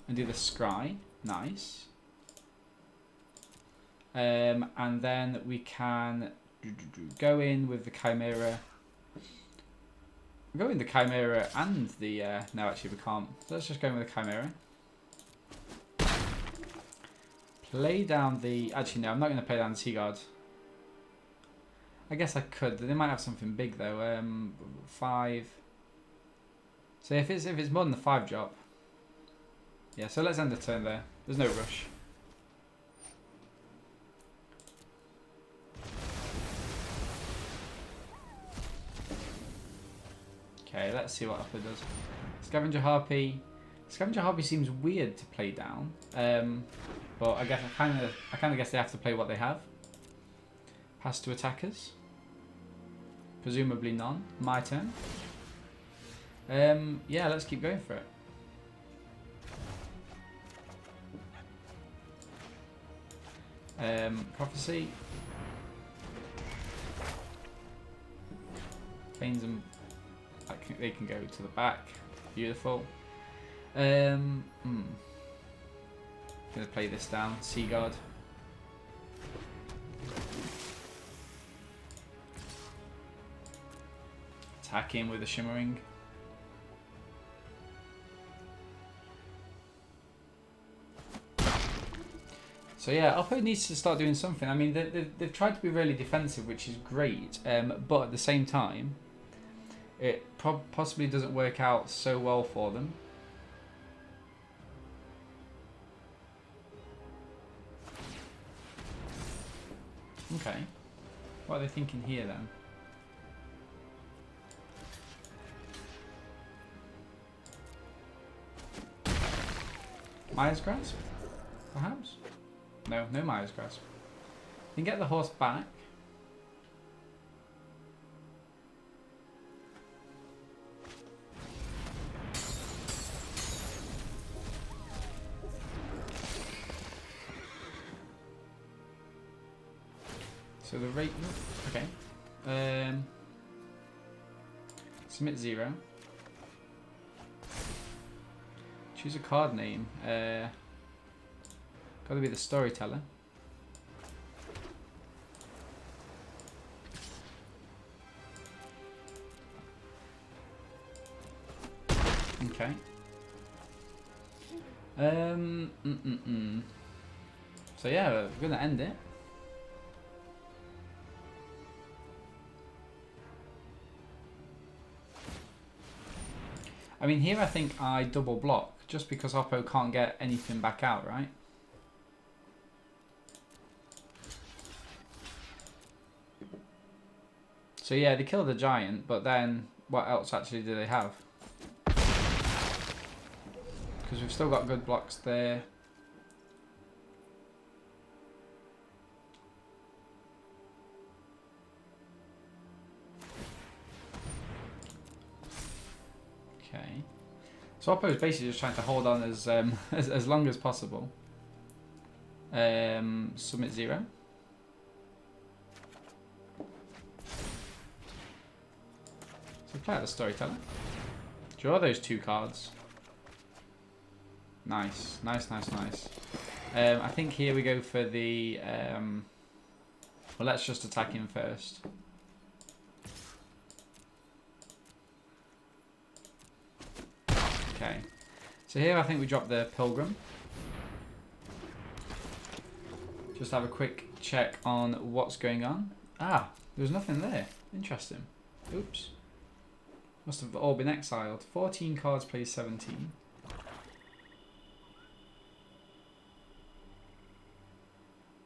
[SPEAKER 1] And do the Scry. Nice. And then we can go in with the Chimera. Go in the Chimera and the... no, actually we can't. So let's just go in with the Chimera. Play down the... Actually, no, I'm not going to play down the Seaguard. I guess I could. They might have something big, though. 5. So if it's more than the 5 drop... Yeah, so let's end the turn there. There's no rush. Okay, let's see what Upper does. Scavenger Harpy. Scavenger Harpy seems weird to play down, but I guess I kind of guess they have to play what they have. Pass to attackers. Presumably none. My turn. Yeah, let's keep going for it. Prophecy. Planes them. They can go to the back. Beautiful. Gonna play this down. Sea Guard. Attack him with a shimmering. So yeah, Oppo needs to start doing something. I mean, they've tried to be really defensive, which is great, but at the same time, it possibly doesn't work out so well for them. Okay, what are they thinking here then? Maya's Grasp, perhaps? No, no Maya's Grasp. You can get the horse back. So the rate, okay. Submit 0. Choose a card name. Gotta be the storyteller. Okay. So yeah, we're gonna end it. I mean, here I think I double block, just because Oppo can't get anything back out, right? So yeah, they killed the giant, but then what else actually do they have? Because we've still got good blocks there. Okay. So Oppo is basically just trying to hold on as as long as possible. Submit 0. So play out the storyteller. Draw those 2 cards. Nice, nice, nice, nice. I think here we go for the. Well, let's just attack him first. Okay. So here I think we drop the Pilgrim. Just have a quick check on what's going on. Ah, there's nothing there. Interesting. Oops. Must have all been exiled. 14 cards plays 17.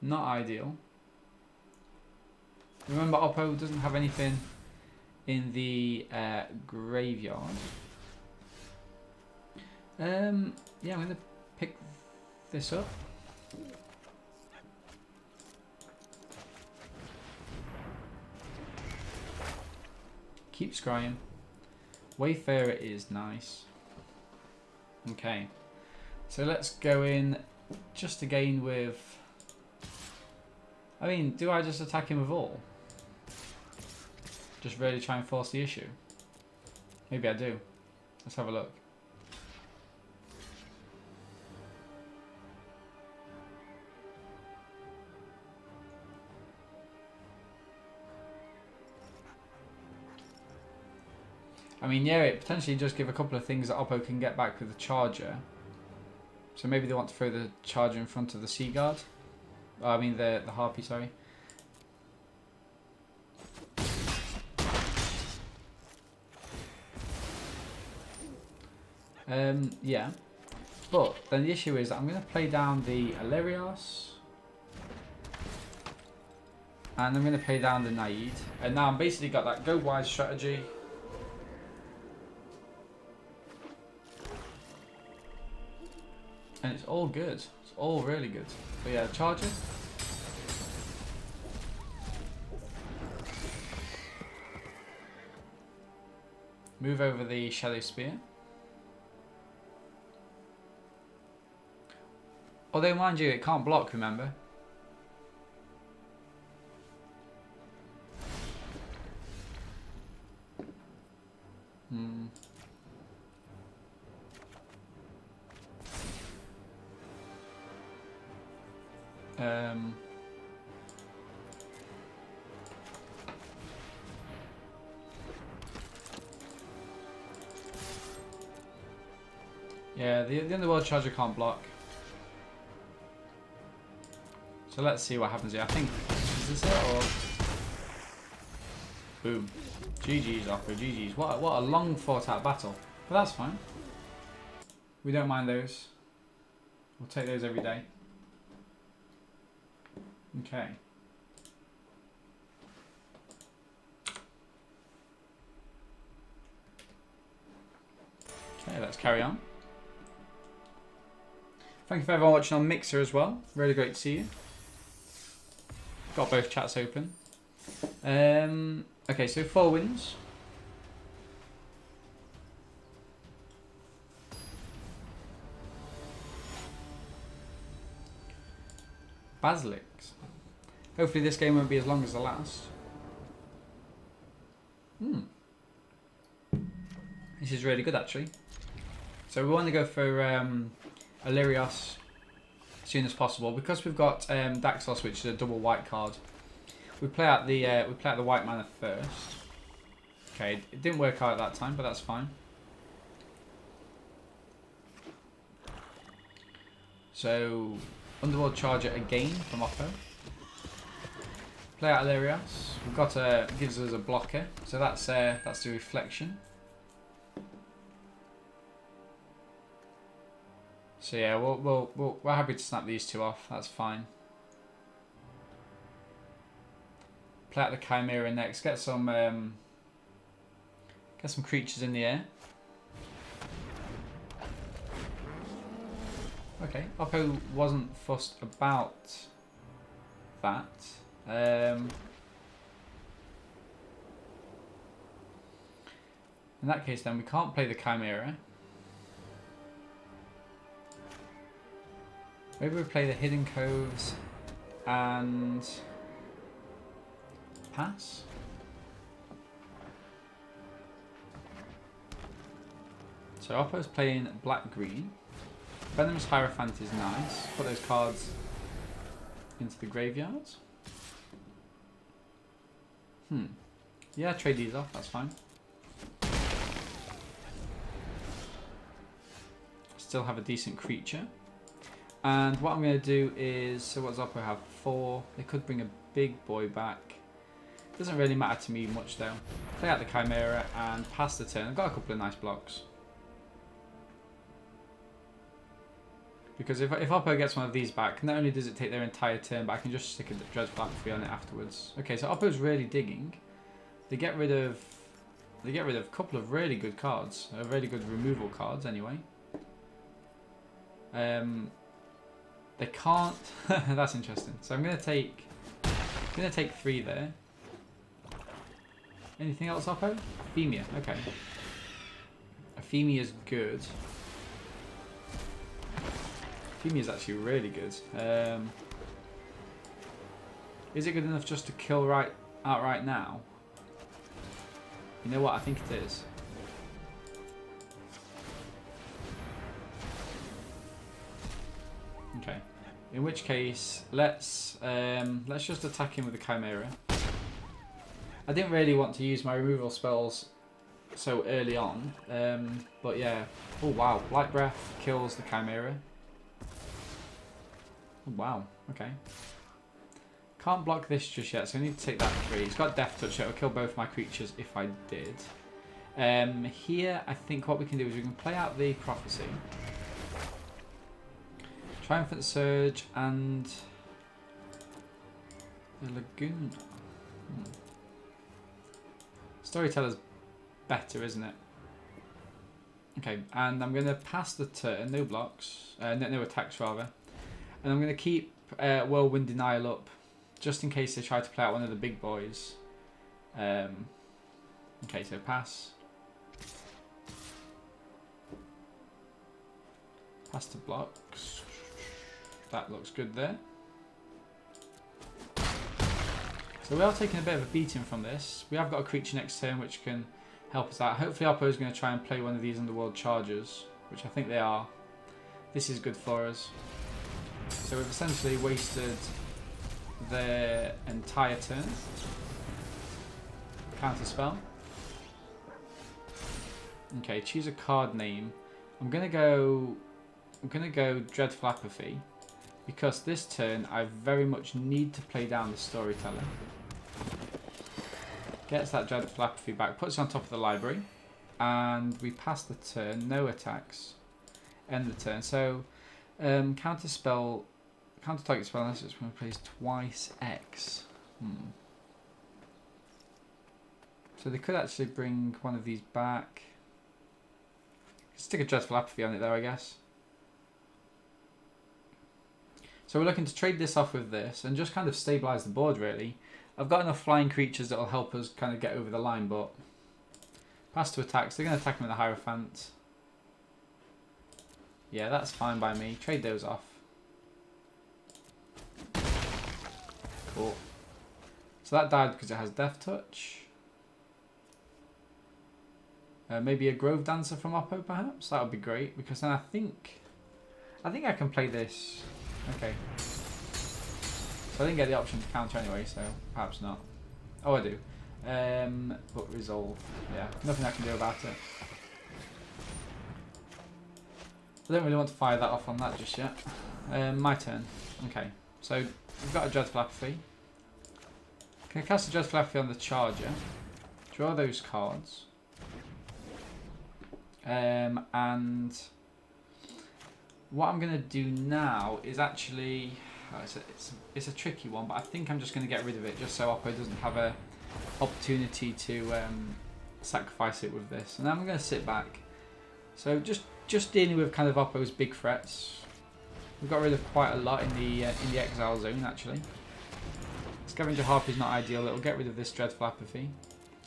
[SPEAKER 1] Not ideal. Remember, Oppo doesn't have anything in the graveyard. Yeah, I'm going to pick this up. Keep scrying. Wayfarer is nice. Okay. So let's go in just again with... I mean, do I just attack him with all? Just really try and force the issue? Maybe I do. Let's have a look. I mean, yeah, it potentially does give a couple of things that Oppo can get back with the Charger. So maybe they want to throw the Charger in front of the Sea Guard. Oh, I mean the Harpy, sorry. Yeah. But then the issue is that I'm going to play down the Alerios. And I'm going to play down the Naid. And now I'm basically got that go wide strategy. And it's all good. It's all really good. So yeah, Charger. Move over the Shadow Spear. Although, mind you, it can't block, remember? Hmm. Yeah, the Underworld Charger can't block. So let's see what happens here. I think, is this it or? Boom. GG's, Oppo, GG's. What a long fought out battle. But that's fine. We don't mind those. We'll take those every day. Okay. Okay, let's carry on. Thank you for everyone watching on Mixer as well. Really great to see you. Got both chats open. Okay, so 4 wins. Basilics. Hopefully this game won't be as long as the last. This is really good actually. So we want to go for Illyrios as soon as possible because we've got Daxos, which is a double white card. We play out the white mana first. Okay, it didn't work out at that time, but that's fine. So Underworld Charger again from Oppo. Play out Illyrios. We've got gives us a blocker, so that's the reflection. So yeah, we're happy to snap these two off. That's fine. Play out the Chimera next. Get some creatures in the air. Okay, Oppo wasn't fussed about that. In that case, then we can't play the Chimera. Maybe we play the Hidden Coves and pass. So Oppo's playing black-green. Venom's Hierophant is nice. Put those cards into the graveyard. Yeah, trade these off, that's fine. Still have a decent creature. And what I'm going to do is, so what does Oppo have? 4. They could bring a big boy back. Doesn't really matter to me much though. Play out the Chimera and pass the turn. I've got a couple of nice blocks. Because if Oppo gets one of these back, not only does it take their entire turn, but I can just stick a Dredge Philanthropy on it afterwards. Okay, so Oppo's really digging. They get rid of a couple of really good cards, really good removal cards anyway. They can't. That's interesting. So I'm gonna take 3 there. Anything else, Oppo? Aphemia. Okay. Aphemia is good. Aphemia is actually really good. Is it good enough just to kill outright now? You know what? I think it is. Okay. In which case, let's just attack him with the Chimera. I didn't really want to use my removal spells so early on, but yeah. Oh wow! Light Breath kills the Chimera. Oh, wow. Okay. Can't block this just yet, so I need to take that 3. It's got Death Touch, so it'll kill both my creatures if I did. Here, I think what we can do is we can play out the Prophecy. Triumphant Surge and the Lagoon. Storyteller's better, isn't it? Okay, and I'm going to pass the turn, no blocks, no attacks rather. And I'm going to keep Whirlwind Denial up, just in case they try to play out one of the big boys. Okay, so pass. Pass to blocks. That looks good there. So we are taking a bit of a beating from this. We have got a creature next turn which can help us out. Hopefully Oppo is going to try and play one of these Underworld Chargers, which I think they are. This is good for us. So we've essentially wasted their entire turn. Counter spell. Okay, choose a card name. I'm gonna go Dreadful Apathy, because this turn I very much need to play down the Storyteller. Gets that Dreadful Apathy back, puts it on top of the library, and we pass the turn. No attacks. End the turn. So counter target spell unless it's when it plays twice X. So they could actually bring one of these back. Stick a Dreadful Apathy on it there, I guess. So we're looking to trade this off with this and just kind of stabilise the board, really. I've got enough flying creatures that will help us kind of get over the line, but pass to attacks. They're going to attack him with a Hierophant. Yeah, that's fine by me. Trade those off. Cool. So that died because it has Death Touch. Maybe a Grove Dancer from Oppo, perhaps? That would be great, because then I think I can play this. Okay. So I didn't get the option to counter anyway, so perhaps not. Oh, I do. But Resolve. Yeah, nothing I can do about it. I don't really want to fire that off on that just yet. My turn. Okay. So we've got a Dreadful Apathy. Can I cast a Dreadful Apathy on the Charger? Draw those cards. And what I'm going to do now is actually... it's a tricky one, but I think I'm just going to get rid of it just so Oppo doesn't have a opportunity to sacrifice it with this. And I'm going to sit back. So just dealing with kind of Oppo's big threats. We've got rid of quite a lot in the exile zone, actually. Scavenger Harp is not ideal. It'll get rid of this Dreadful Apathy,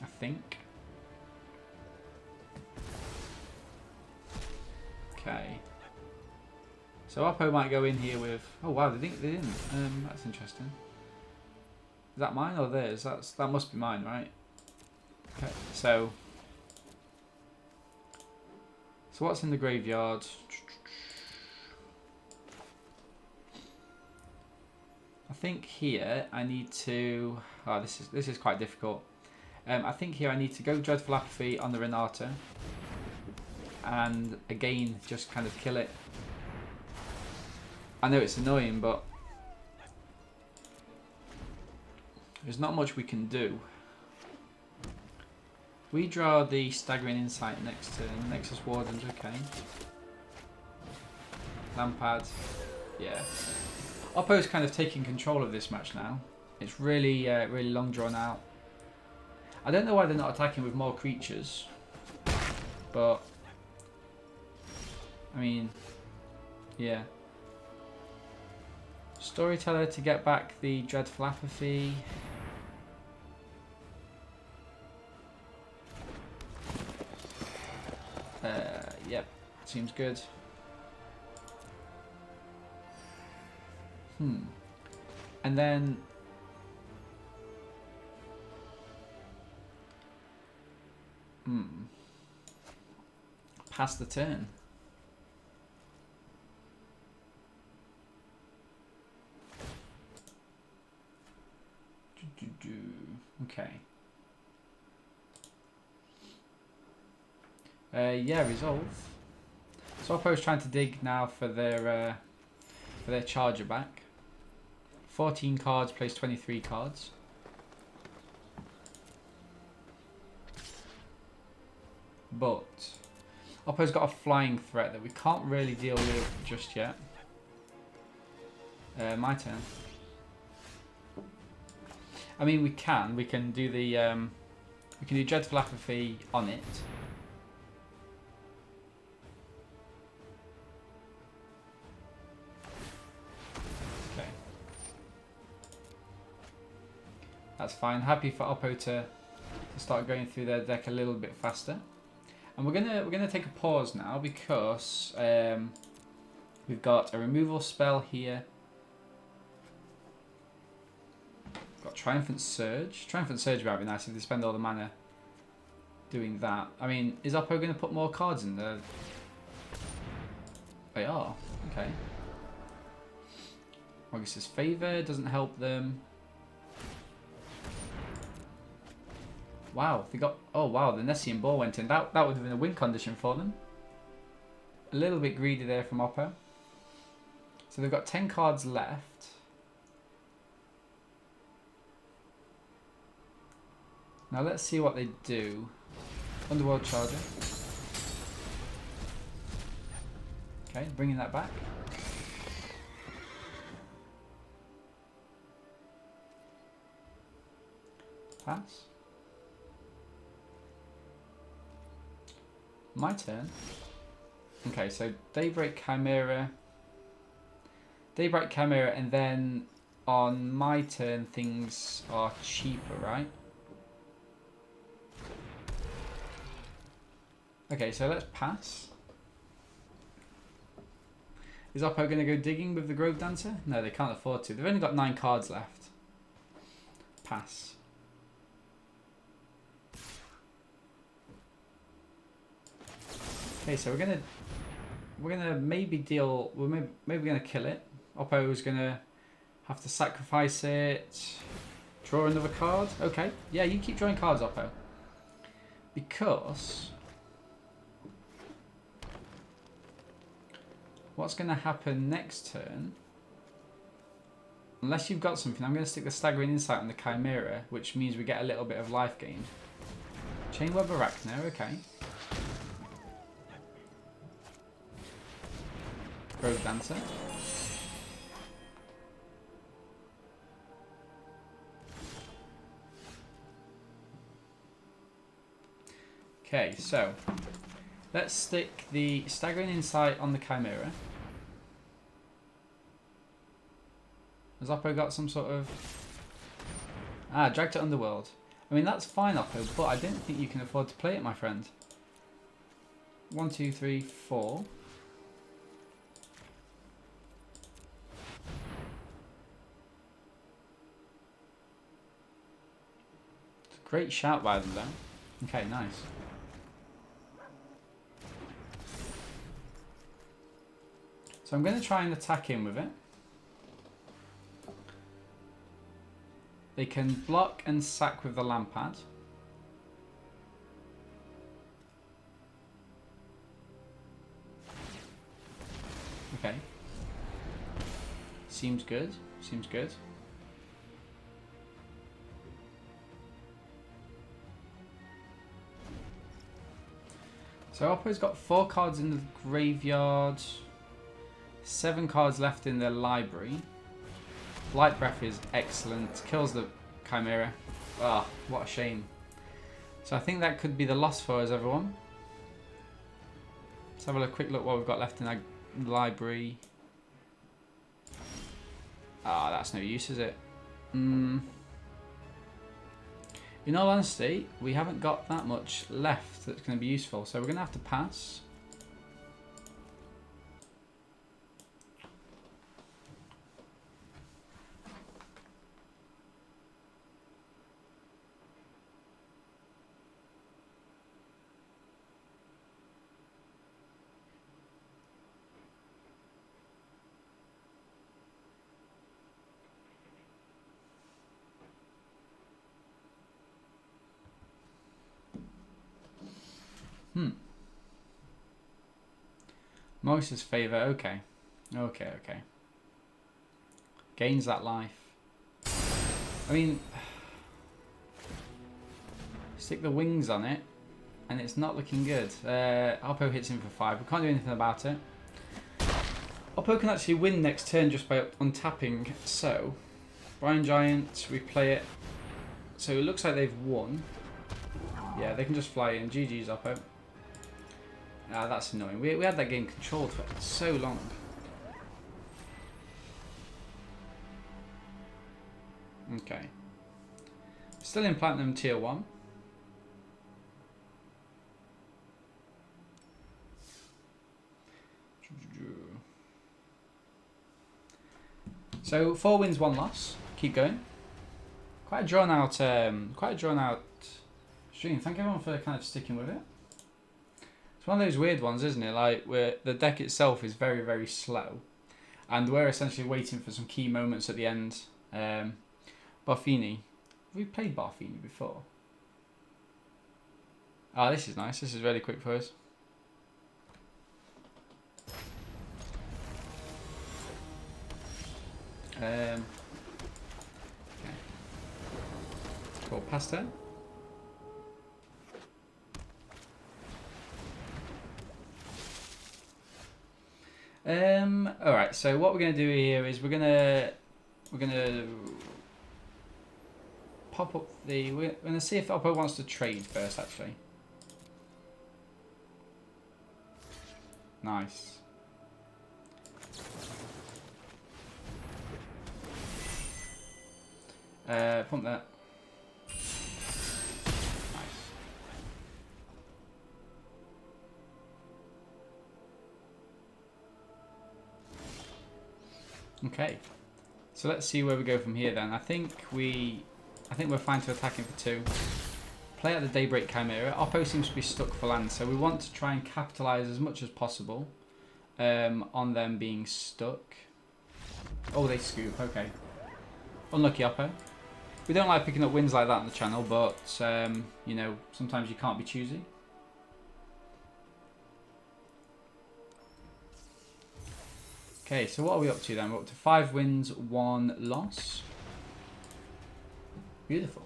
[SPEAKER 1] I think. Okay. So Oppo might go in here with... Oh wow, they didn't. That's interesting. Is that mine or theirs? That must be mine, right? Okay. So what's in the graveyard? I think here I need to... Oh, this is quite difficult. I think here I need to go Dreadful Apathy on the Renata. And again, just kind of kill it. I know it's annoying, but there's not much we can do. We draw the Staggering Insight next turn. Nexus Warden's okay. Lampard, yeah. Oppo's kind of taking control of this match now. It's really, really long drawn out. I don't know why they're not attacking with more creatures, but I mean, yeah. Storyteller to get back the Dreadful Apathy. Yep, seems good. And then pass the turn. Okay. Yeah, resolve. So Oppo's trying to dig now for their charger back. 14 cards plays 23 cards. But Oppo's got a flying threat that we can't really deal with just yet. My turn. I mean, we can do the we can do Dreadful Apathy on it. Okay, that's fine. Happy for Oppo to start going through their deck a little bit faster. And we're gonna take a pause now because We've got a removal spell here. We've got Triumphant Surge. Triumphant Surge might be nice if they spend all the mana doing that. I mean, is Oppo going to put more cards in there? They are. Okay. Augustus Favor doesn't help them. Wow, they got... Oh, wow, the Nessian Ball went in. That would have been a win condition for them. A little bit greedy there from Oppo. So they've got 10 cards left. Now let's see what they do. Underworld Charger. Okay, bringing that back. Pass. My turn. Okay, so Daybreak Chimera. Daybreak Chimera, and then on my turn things are cheaper, right? Okay, so let's pass. Is Oppo going to go digging with the Grove Dancer? No, they can't afford to. They've only got 9 cards left. Pass. Okay, so we're gonna maybe deal. We're maybe gonna kill it. Oppo's gonna have to sacrifice it. Draw another card. Okay, yeah, you keep drawing cards, Oppo. Because what's gonna happen next turn? Unless you've got something, I'm gonna stick the Staggering Insight on the Chimera, which means we get a little bit of life gain. Chainweb Arachno. Okay. Grove Dancer. Okay, so let's stick the Staggering Insight on the Chimera. Has Oppo got some sort of... Ah, dragged to Underworld. I mean, that's fine, Oppo, but I don't think you can afford to play it, my friend. 1, 2, 3, 4. Great shout by them, though. Okay, nice. So I'm going to try and attack him with it. They can block and sack with the Lampad. Okay. Seems good. Seems good. So Oppo's got 4 cards in the graveyard, 7 cards left in their library. Light Breath is excellent, kills the Chimera. Ah, what a shame. So I think that could be the loss for us, everyone. Let's have a quick look what we've got left in our library. Ah, that's no use, is it? In all honesty, we haven't got that much left that's going to be useful, so we're going to have to pass. Moses' favour, okay. Okay. Gains that life. I mean, stick the wings on it, and it's not looking good. Oppo hits him for 5. We can't do anything about it. Oppo can actually win next turn just by untapping, so Brian Giant, we play it. So it looks like they've won. Yeah, they can just fly in. GG's, Oppo. Ah, that's annoying. We had that game controlled for so long. Okay. Still in Platinum Tier 1. So 4 wins, 1 loss. Keep going. Quite a drawn out stream. Thank everyone for kind of sticking with it. It's one of those weird ones, isn't it? Like where the deck itself is very, very slow, and we're essentially waiting for some key moments at the end. Barfini. Have we played Barfini before? Oh, this is nice. This is really quick for us. Okay. Cool. Pass turn. All right. So what we're gonna do here is we're gonna pop up the. We're gonna see if Oppo wants to trade first. Actually. Nice. Pump that. Nice. Okay. So let's see where we go from here then. I think we're fine to attack him for 2. Play out the Daybreak Chimera. Oppo seems to be stuck for land, so we want to try and capitalise as much as possible on them being stuck. Oh, they scoop. Okay. Unlucky Oppo. We don't like picking up wins like that on the channel, but you know, sometimes you can't be choosy. Okay, so what are we up to then? We're up to 5 wins, 1 loss. Beautiful.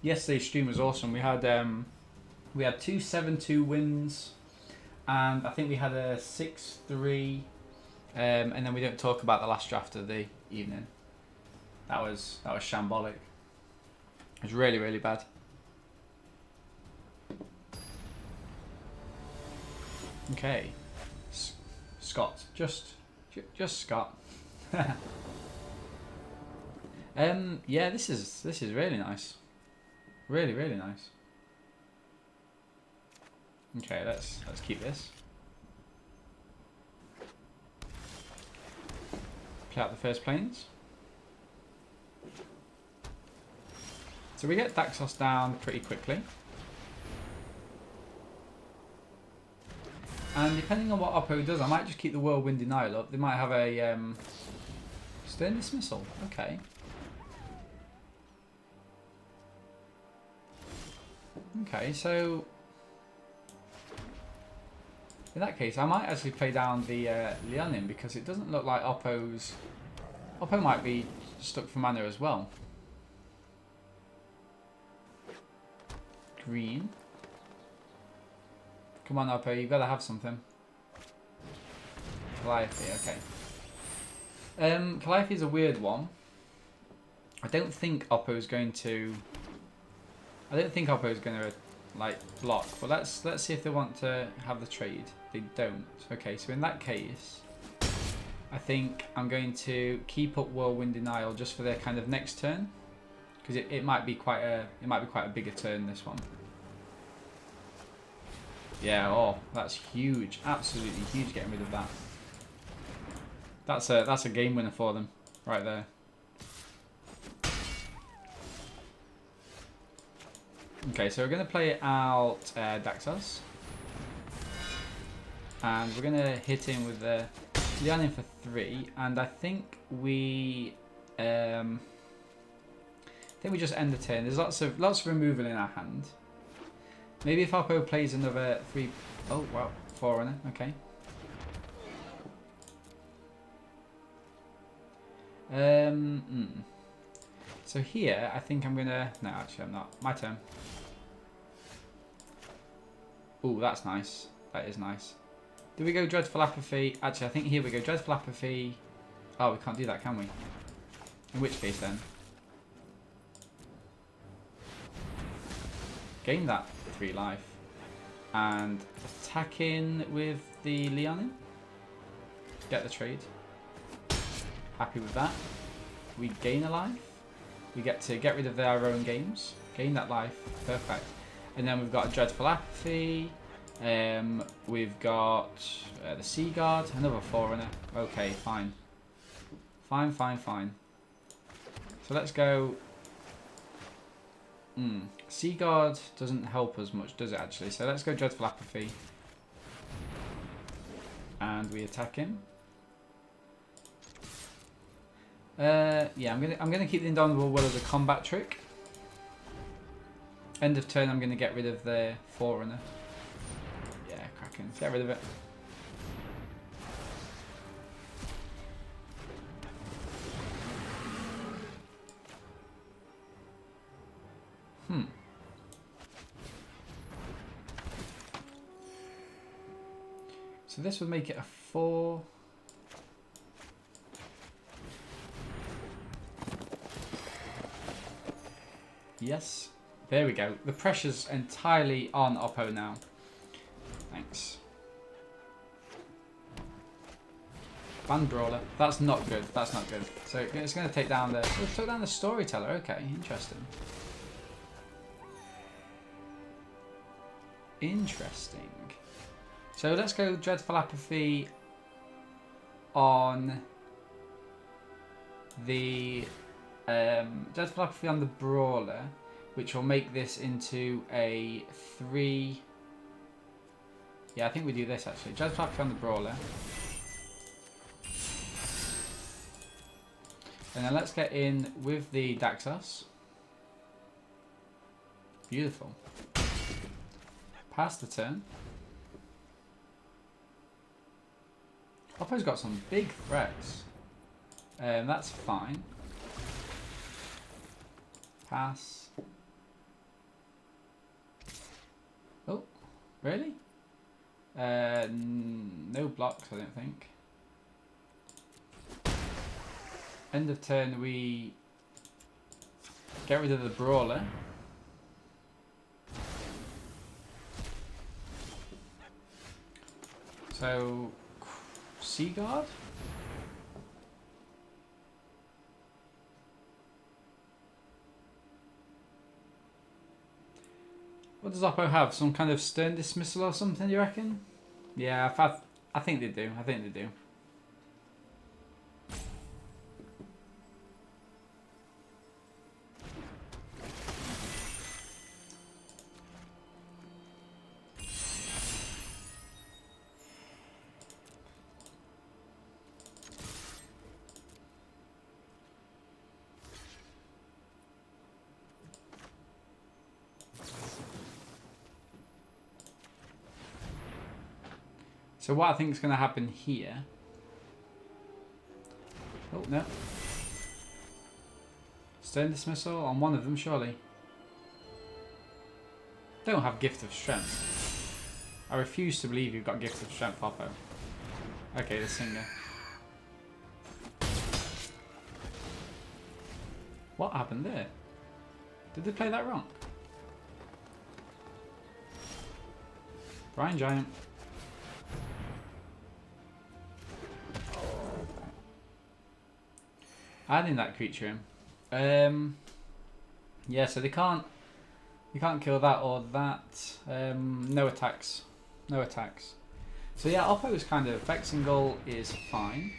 [SPEAKER 1] Yesterday's stream was awesome. We had 2 7-2 wins, and I think we had a 6-3. And then we don't talk about the last draft of the evening. That was shambolic. It was really, really bad. Okay, Scott, just Scott. Yeah, this is really nice. Really, really nice. Okay, let's keep this. Play out the first planes. So we get Daxos down pretty quickly. And depending on what Oppo does, I might just keep the Whirlwind Denial up. They might have a Stern Dismissal. Okay. Okay, so in that case, I might actually play down the Leonin, because it doesn't look like Oppo might be stuck for mana as well. Green. Come on, Oppo, you've got to have something. Calliope, okay. Calliope is a weird one. I don't think Oppo's going to like block, but let's see if they want to have the trade. They don't. Okay, so in that case, I think I'm going to keep up Whirlwind Denial just for their kind of next turn, because it might be quite a bigger turn, this one. Yeah, oh, that's huge. Absolutely huge getting rid of that. That's a game winner for them right there. Okay, so we're going to play out Daxos. And we're going to hit him with the Leonin for 3. And I think we just end the turn. There's lots of removal in our hand. Maybe if Oppo plays another 3... Oh, wow. 4-runner. Okay. So here, I think I'm going to... No, actually, I'm not. My turn. Ooh, that's nice. That is nice. Do we go Dreadful Apathy? Actually, I think here we go. Dreadful Apathy. Oh, we can't do that, can we? In which case, then? Gain that 3 life. And attack in with the Leonin. Get the trade. Happy with that. We gain a life. We get to get rid of our own games. Gain that life. Perfect. And then we've got a Dreadful Apathy. We've got the Sea Guard, another Forerunner. Okay, fine. Fine. So let's go. Sea Guard doesn't help us much, does it actually? So let's go Dreadful Apathy. And we attack him. Yeah, I'm gonna keep the Indomitable Will as a combat trick. End of turn, I'm gonna get rid of the Forerunner. Yeah, Kraken. Get rid of it. So this would make it a 4. Yes. There we go. The pressure's entirely on Oppo now. Thanks. Ban Brawler. That's not good. That's not good. So it's going to take down the... Oh, it took down the Storyteller. Okay, interesting. Interesting. So let's go Dreadful Apathy on the Dreadful Apathy on the Brawler, which will make this into a 3. Yeah, I think we do this actually. Dreadful Apathy on the Brawler. And then let's get in with the Daxos. Beautiful. Pass the turn. Oppo's got some big threats. That's fine. Pass. Oh, really? No blocks, I don't think. End of turn, we get rid of the Brawler. So, Sea Guard? What does Oppo have? Some kind of Stern Dismissal or something, do you reckon? Yeah, I think they do. I think they do. So what I think is going to happen here... Oh, no. Stern Dismissal on one of them, surely. Don't have Gift of Strength. I refuse to believe you've got Gift of Strength, Oppo. Okay, the Singer. What happened there? Did they play that wrong? Brine Giant. Adding that creature in. Yeah, so they can't. You can't kill that or that. No attacks. No attacks. So yeah, Oppo's kind of Vexingal is fine.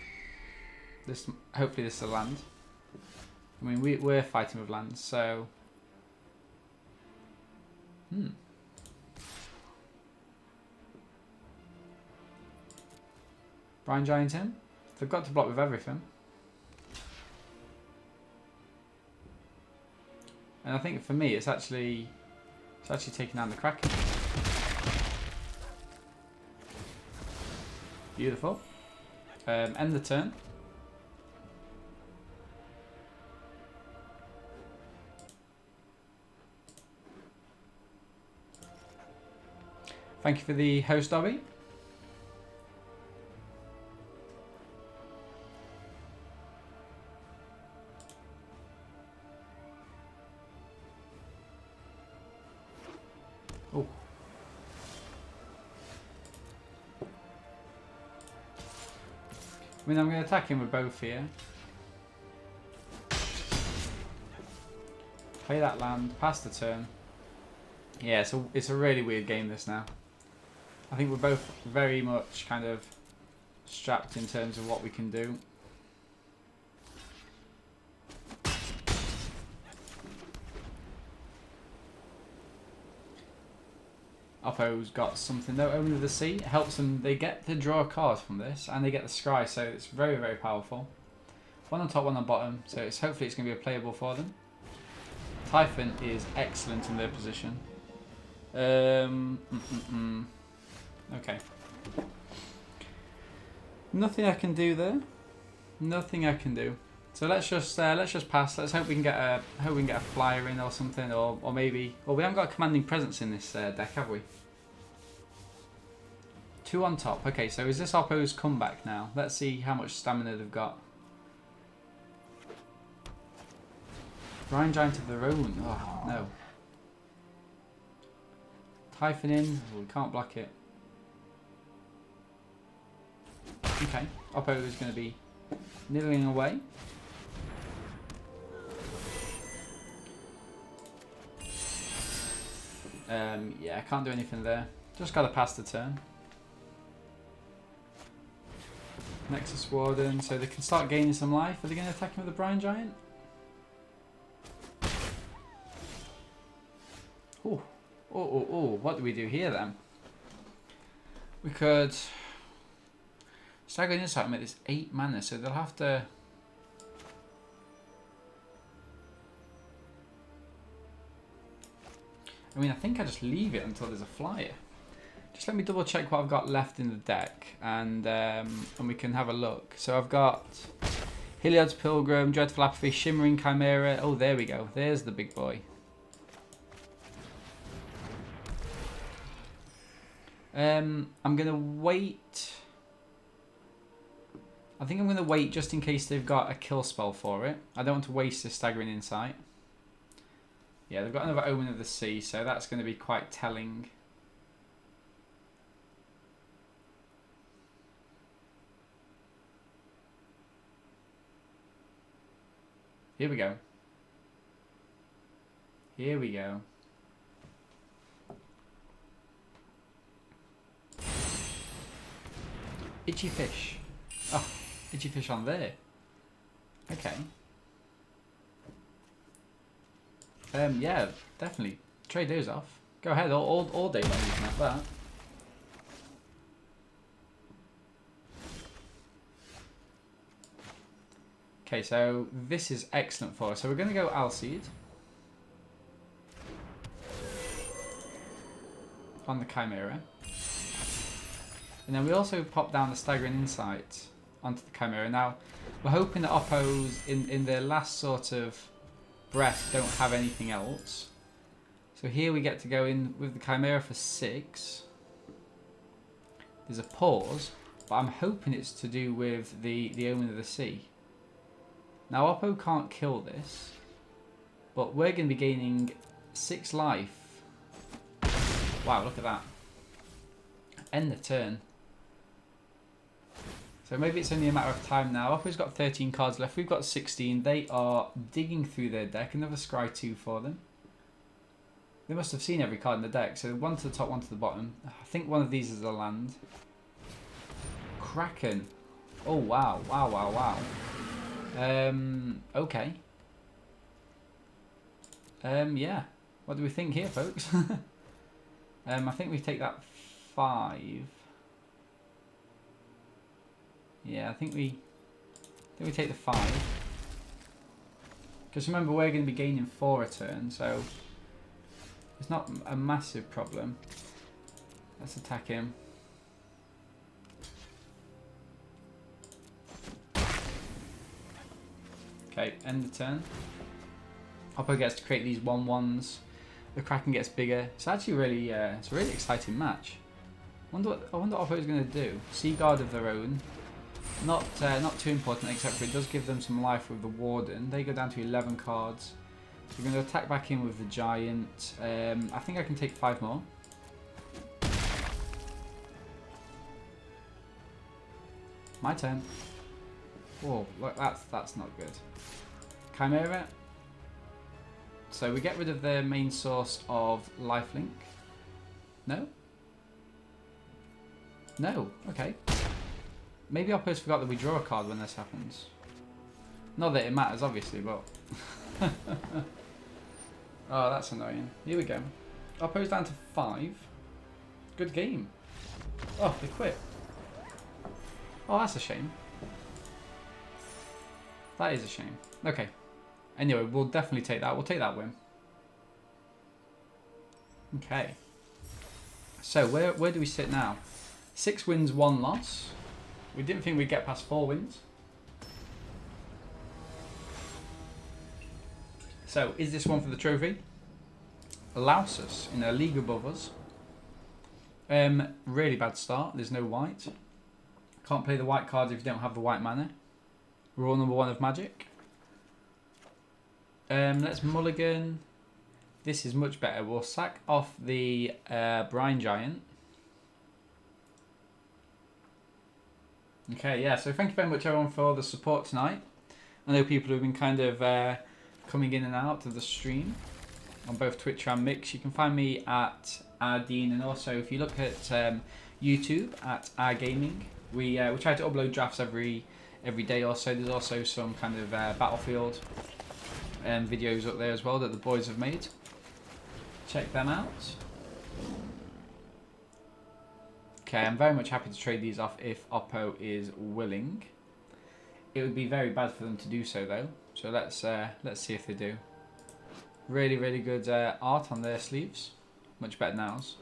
[SPEAKER 1] This hopefully this is a land. I mean we're fighting with lands, so. Brine Giant in. They've got to block with everything. And I think for me, it's actually taking down the Kraken. Beautiful. End the turn. Thank you for the host, Dobby. Oh. I mean, I'm going to attack him with both here. Play that land, pass the turn. Yeah, it's a really weird game this now. I think we're both very much kind of strapped in terms of what we can do. Oppo's got something though, Omen of the Sea. It helps them, they get to draw a card from this, and they get the scry, so it's very, very powerful. One on top, one on bottom, so hopefully it's going to be playable for them. Typhon is excellent in their position. Okay. Nothing I can do there. Nothing I can do. So let's just pass. Let's hope we can get a flyer in or something, or maybe. Well, we haven't got a commanding presence in this deck, have we? 2 on top. Okay, so is this Oppo's comeback now? Let's see how much stamina they've got. Brine Giant of their own. Oh no. Typhon in. Oh, we can't block it. Okay, Oppo is going to be nibbling away. Yeah, I can't do anything there. Just got to pass the turn. Nexus Warden, so they can start gaining some life. Are they going to attack him with the Brine Giant? Oh, what do we do here then? We could Staggering Insight make this 8 mana, so they'll have to. I mean, I think I just leave it until there's a flyer. Just let me double check what I've got left in the deck, and we can have a look. So I've got Heliod's Pilgrim, Dreadful Apathy, Shimmering Chimera. Oh, there we go. There's the big boy. I'm gonna wait. I think I'm gonna wait just in case they've got a kill spell for it. I don't want to waste this Staggering Insight. Yeah, they've got another Omen of the Sea, so that's going to be quite telling. Here we go. Here we go. Itchy fish. Oh, itchy fish on there. Okay. Yeah, definitely. Trade those off. Go ahead, all day long you can have that. Okay, so this is excellent for us. So we're going to go Alseed on the Chimera. And then we also pop down the Staggering Insight onto the Chimera. Now, we're hoping that Oppos, in their last sort of breath, don't have anything else. So here we get to go in with the Chimera for 6. There's a pause, but I'm hoping it's to do with the Omen of the Sea. Now Oppo can't kill this, but we're going to be gaining 6 life. Wow, look at that. End the turn. So maybe it's only a matter of time now. Oppo's got 13 cards left. We've got 16. They are digging through their deck. Another Scry 2 for them. They must have seen every card in the deck. So one to the top, one to the bottom. I think one of these is a land. Kraken. Oh, wow. Wow, wow, wow. Okay. Yeah. What do we think here, folks? I think we take that 5. Yeah, I think we take the 5. Because remember, we're going to be gaining 4 a turn, so it's not a massive problem. Let's attack him. Okay, end the turn. Oppo gets to create these 1/1s. The Kraken gets bigger. It's actually really, it's a really exciting match. I wonder what Oppo is going to do. Sea Guard of their own. Not too important, except for it does give them some life with the Warden. They go down to 11 cards. So we're going to attack back in with the Giant. I think I can take 5 more. My turn. Whoa, look, that's not good. Chimera. So we get rid of their main source of lifelink. No? No, okay. Maybe Oppo's forgot that we draw a card when this happens. Not that it matters, obviously, but... Oh, that's annoying. Here we go. Oppo's down to 5. Good game. Oh, they quit. Oh, that's a shame. That is a shame. Okay. Anyway, we'll definitely take that. We'll take that win. Okay. So, where do we sit now? 6 wins, 1 loss. We didn't think we'd get past 4 wins. So, is this one for the trophy? Lausus in a league above us. Really bad start. There's no white. Can't play the white cards if you don't have the white mana. Rule number 1 of Magic. Let's mulligan. This is much better. We'll sack off the Brine Giant. Okay, yeah, so thank you very much everyone for the support tonight. I know people have been kind of coming in and out of the stream on both Twitch and Mix. You can find me at Dean, and also if you look at YouTube at Our Gaming, we try to upload drafts every day or so. There's also some kind of Battlefield videos up there as well that the boys have made. Check them out. Okay, I'm very much happy to trade these off if Oppo is willing. It would be very bad for them to do so though. So let's see if they do. Really, really good art on their sleeves. Much better than ours.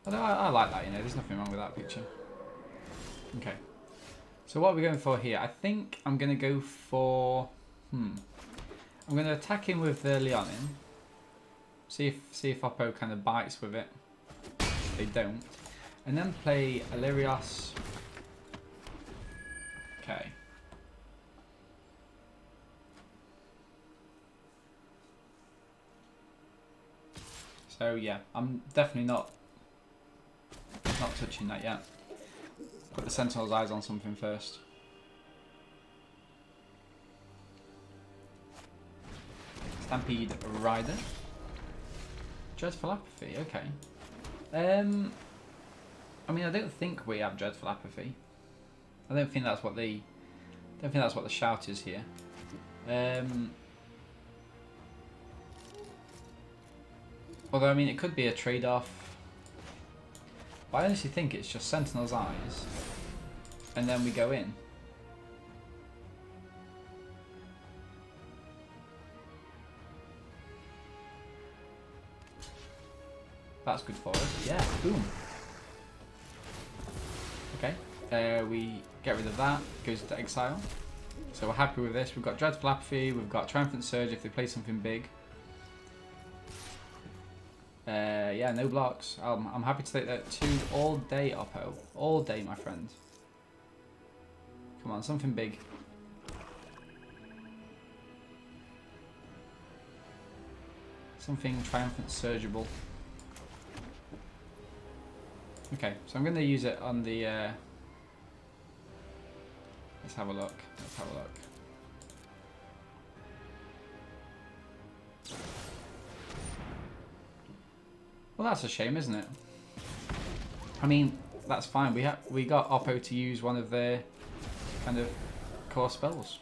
[SPEAKER 1] Although I like that, you know, there's nothing wrong with that picture. Okay. So what are we going for here? I think I'm going to go for... I'm going to attack him with the Leonin. See if Oppo kind of bites with it. They don't. And then play Illyrios. Okay. So yeah, I'm definitely not touching that yet. Put the Sentinel's eyes on something first. Stampede Rider. Dreadful Apathy, okay. I mean, I don't think we have Dreadful Apathy. I don't think that's what the shout is here. Although I mean, it could be a trade-off. But I honestly think it's just Sentinel's Eyes, and then we go in. That's good for us. Yeah, boom. Okay, we get rid of that. Goes to exile. So we're happy with this. We've got Dreadful Apathy. We've got Triumphant Surge if they play something big. Yeah, no blocks. I'm happy to take that 2 all day, Oppo. All day, my friend. Come on, something big. Something Triumphant Surgeable. Okay, so I'm going to use it on the... Let's have a look. Let's have a look. Well, that's a shame, isn't it? I mean, that's fine. We got Oppo to use one of their kind of core spells.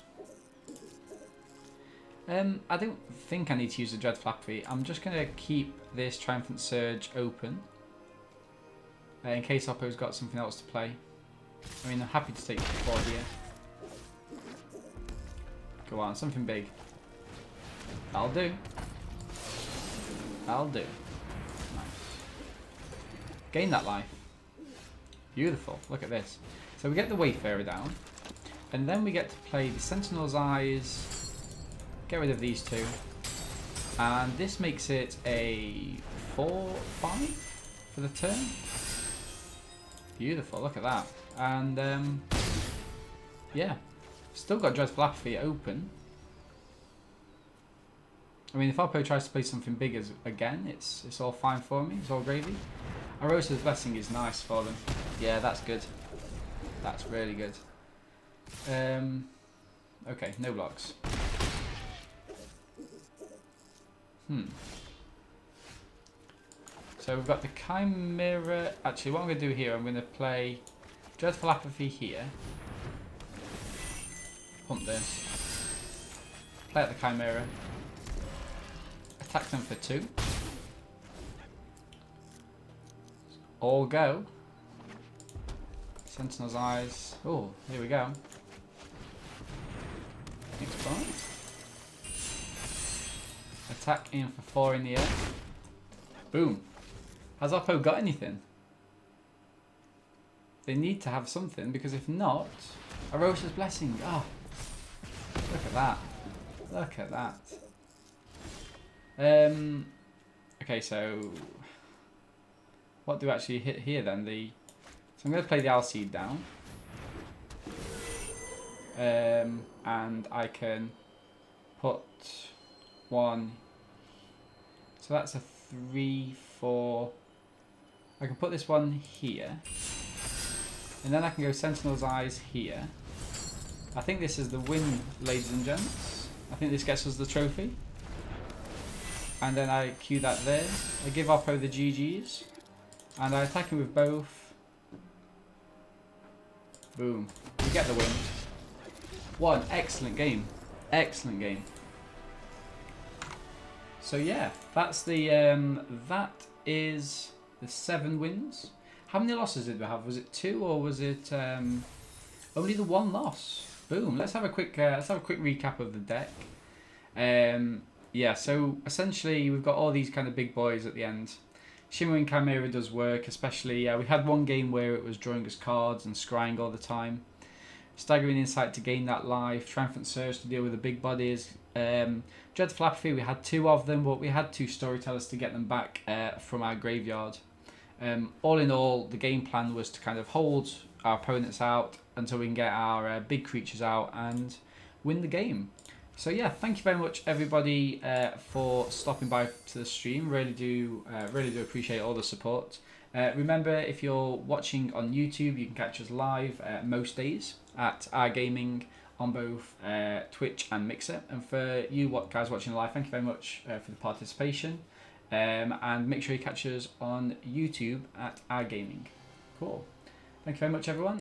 [SPEAKER 1] I don't think I need to use the Dreadful Apathy. I'm just going to keep this Triumphant Surge open. In case Oppo's got something else to play. I mean, I'm happy to take the board here. Go on, something big. That'll do. That'll do. Nice. Gain that life. Beautiful. Look at this. So we get the Wayfarer down. And then we get to play the Sentinel's Eyes. Get rid of these 2. And this makes it a 4/5 for the turn. Beautiful, look at that. And yeah, still got Dreadful Apathy open. I mean, if Oppo tries to play something big again, it's all fine for me. It's all gravy. Arosa's Blessing is nice for them. Yeah, that's good. That's really good. Okay, no blocks. So we've got the Chimera. Actually, what I'm going to do here, I'm going to play Dreadful Apathy here. Pump this. Play out the Chimera. Attack them for 2. All go. Sentinel's Eyes. Oh, here we go. Next point. Attack in for 4 in the air. Boom. Has Oppo got anything? They need to have something, because if not, Arosa's Blessing. Oh, look at that. Look at that. Okay, so what do we actually hit here then? So I'm going to play the Alseed down. And I can put 1. So that's a 3, 4. I can put this one here. And then I can go Sentinel's Eyes here. I think this is the win, ladies and gents. I think this gets us the trophy. And then I cue that there. I give Oppo the GGs. And I attack him with both. Boom. We get the win. What an excellent game. Excellent game. So yeah, that's the that is the 7 wins. How many losses did we have? Was it 2 or was it only the 1 loss? Boom. Let's have a quick recap of the deck. Yeah, so essentially we've got all these kind of big boys at the end. Shimmering Chimera does work, especially we had one game where it was drawing us cards and scrying all the time. Staggering Insight to gain that life. Triumphant Surge to deal with the big bodies. Dreadful Apathy, we had 2 of them, but we had 2 Storytellers to get them back from our graveyard. All in all, the game plan was to kind of hold our opponents out until we can get our big creatures out and win the game. So yeah, thank you very much everybody for stopping by to the stream. Really do appreciate all the support. Remember, if you're watching on YouTube, you can catch us live most days at Our Gaming on both Twitch and Mixer. And for you guys watching live, thank you very much for the participation. And make sure you catch us on YouTube at Our Gaming. Cool. Thank you very much, everyone.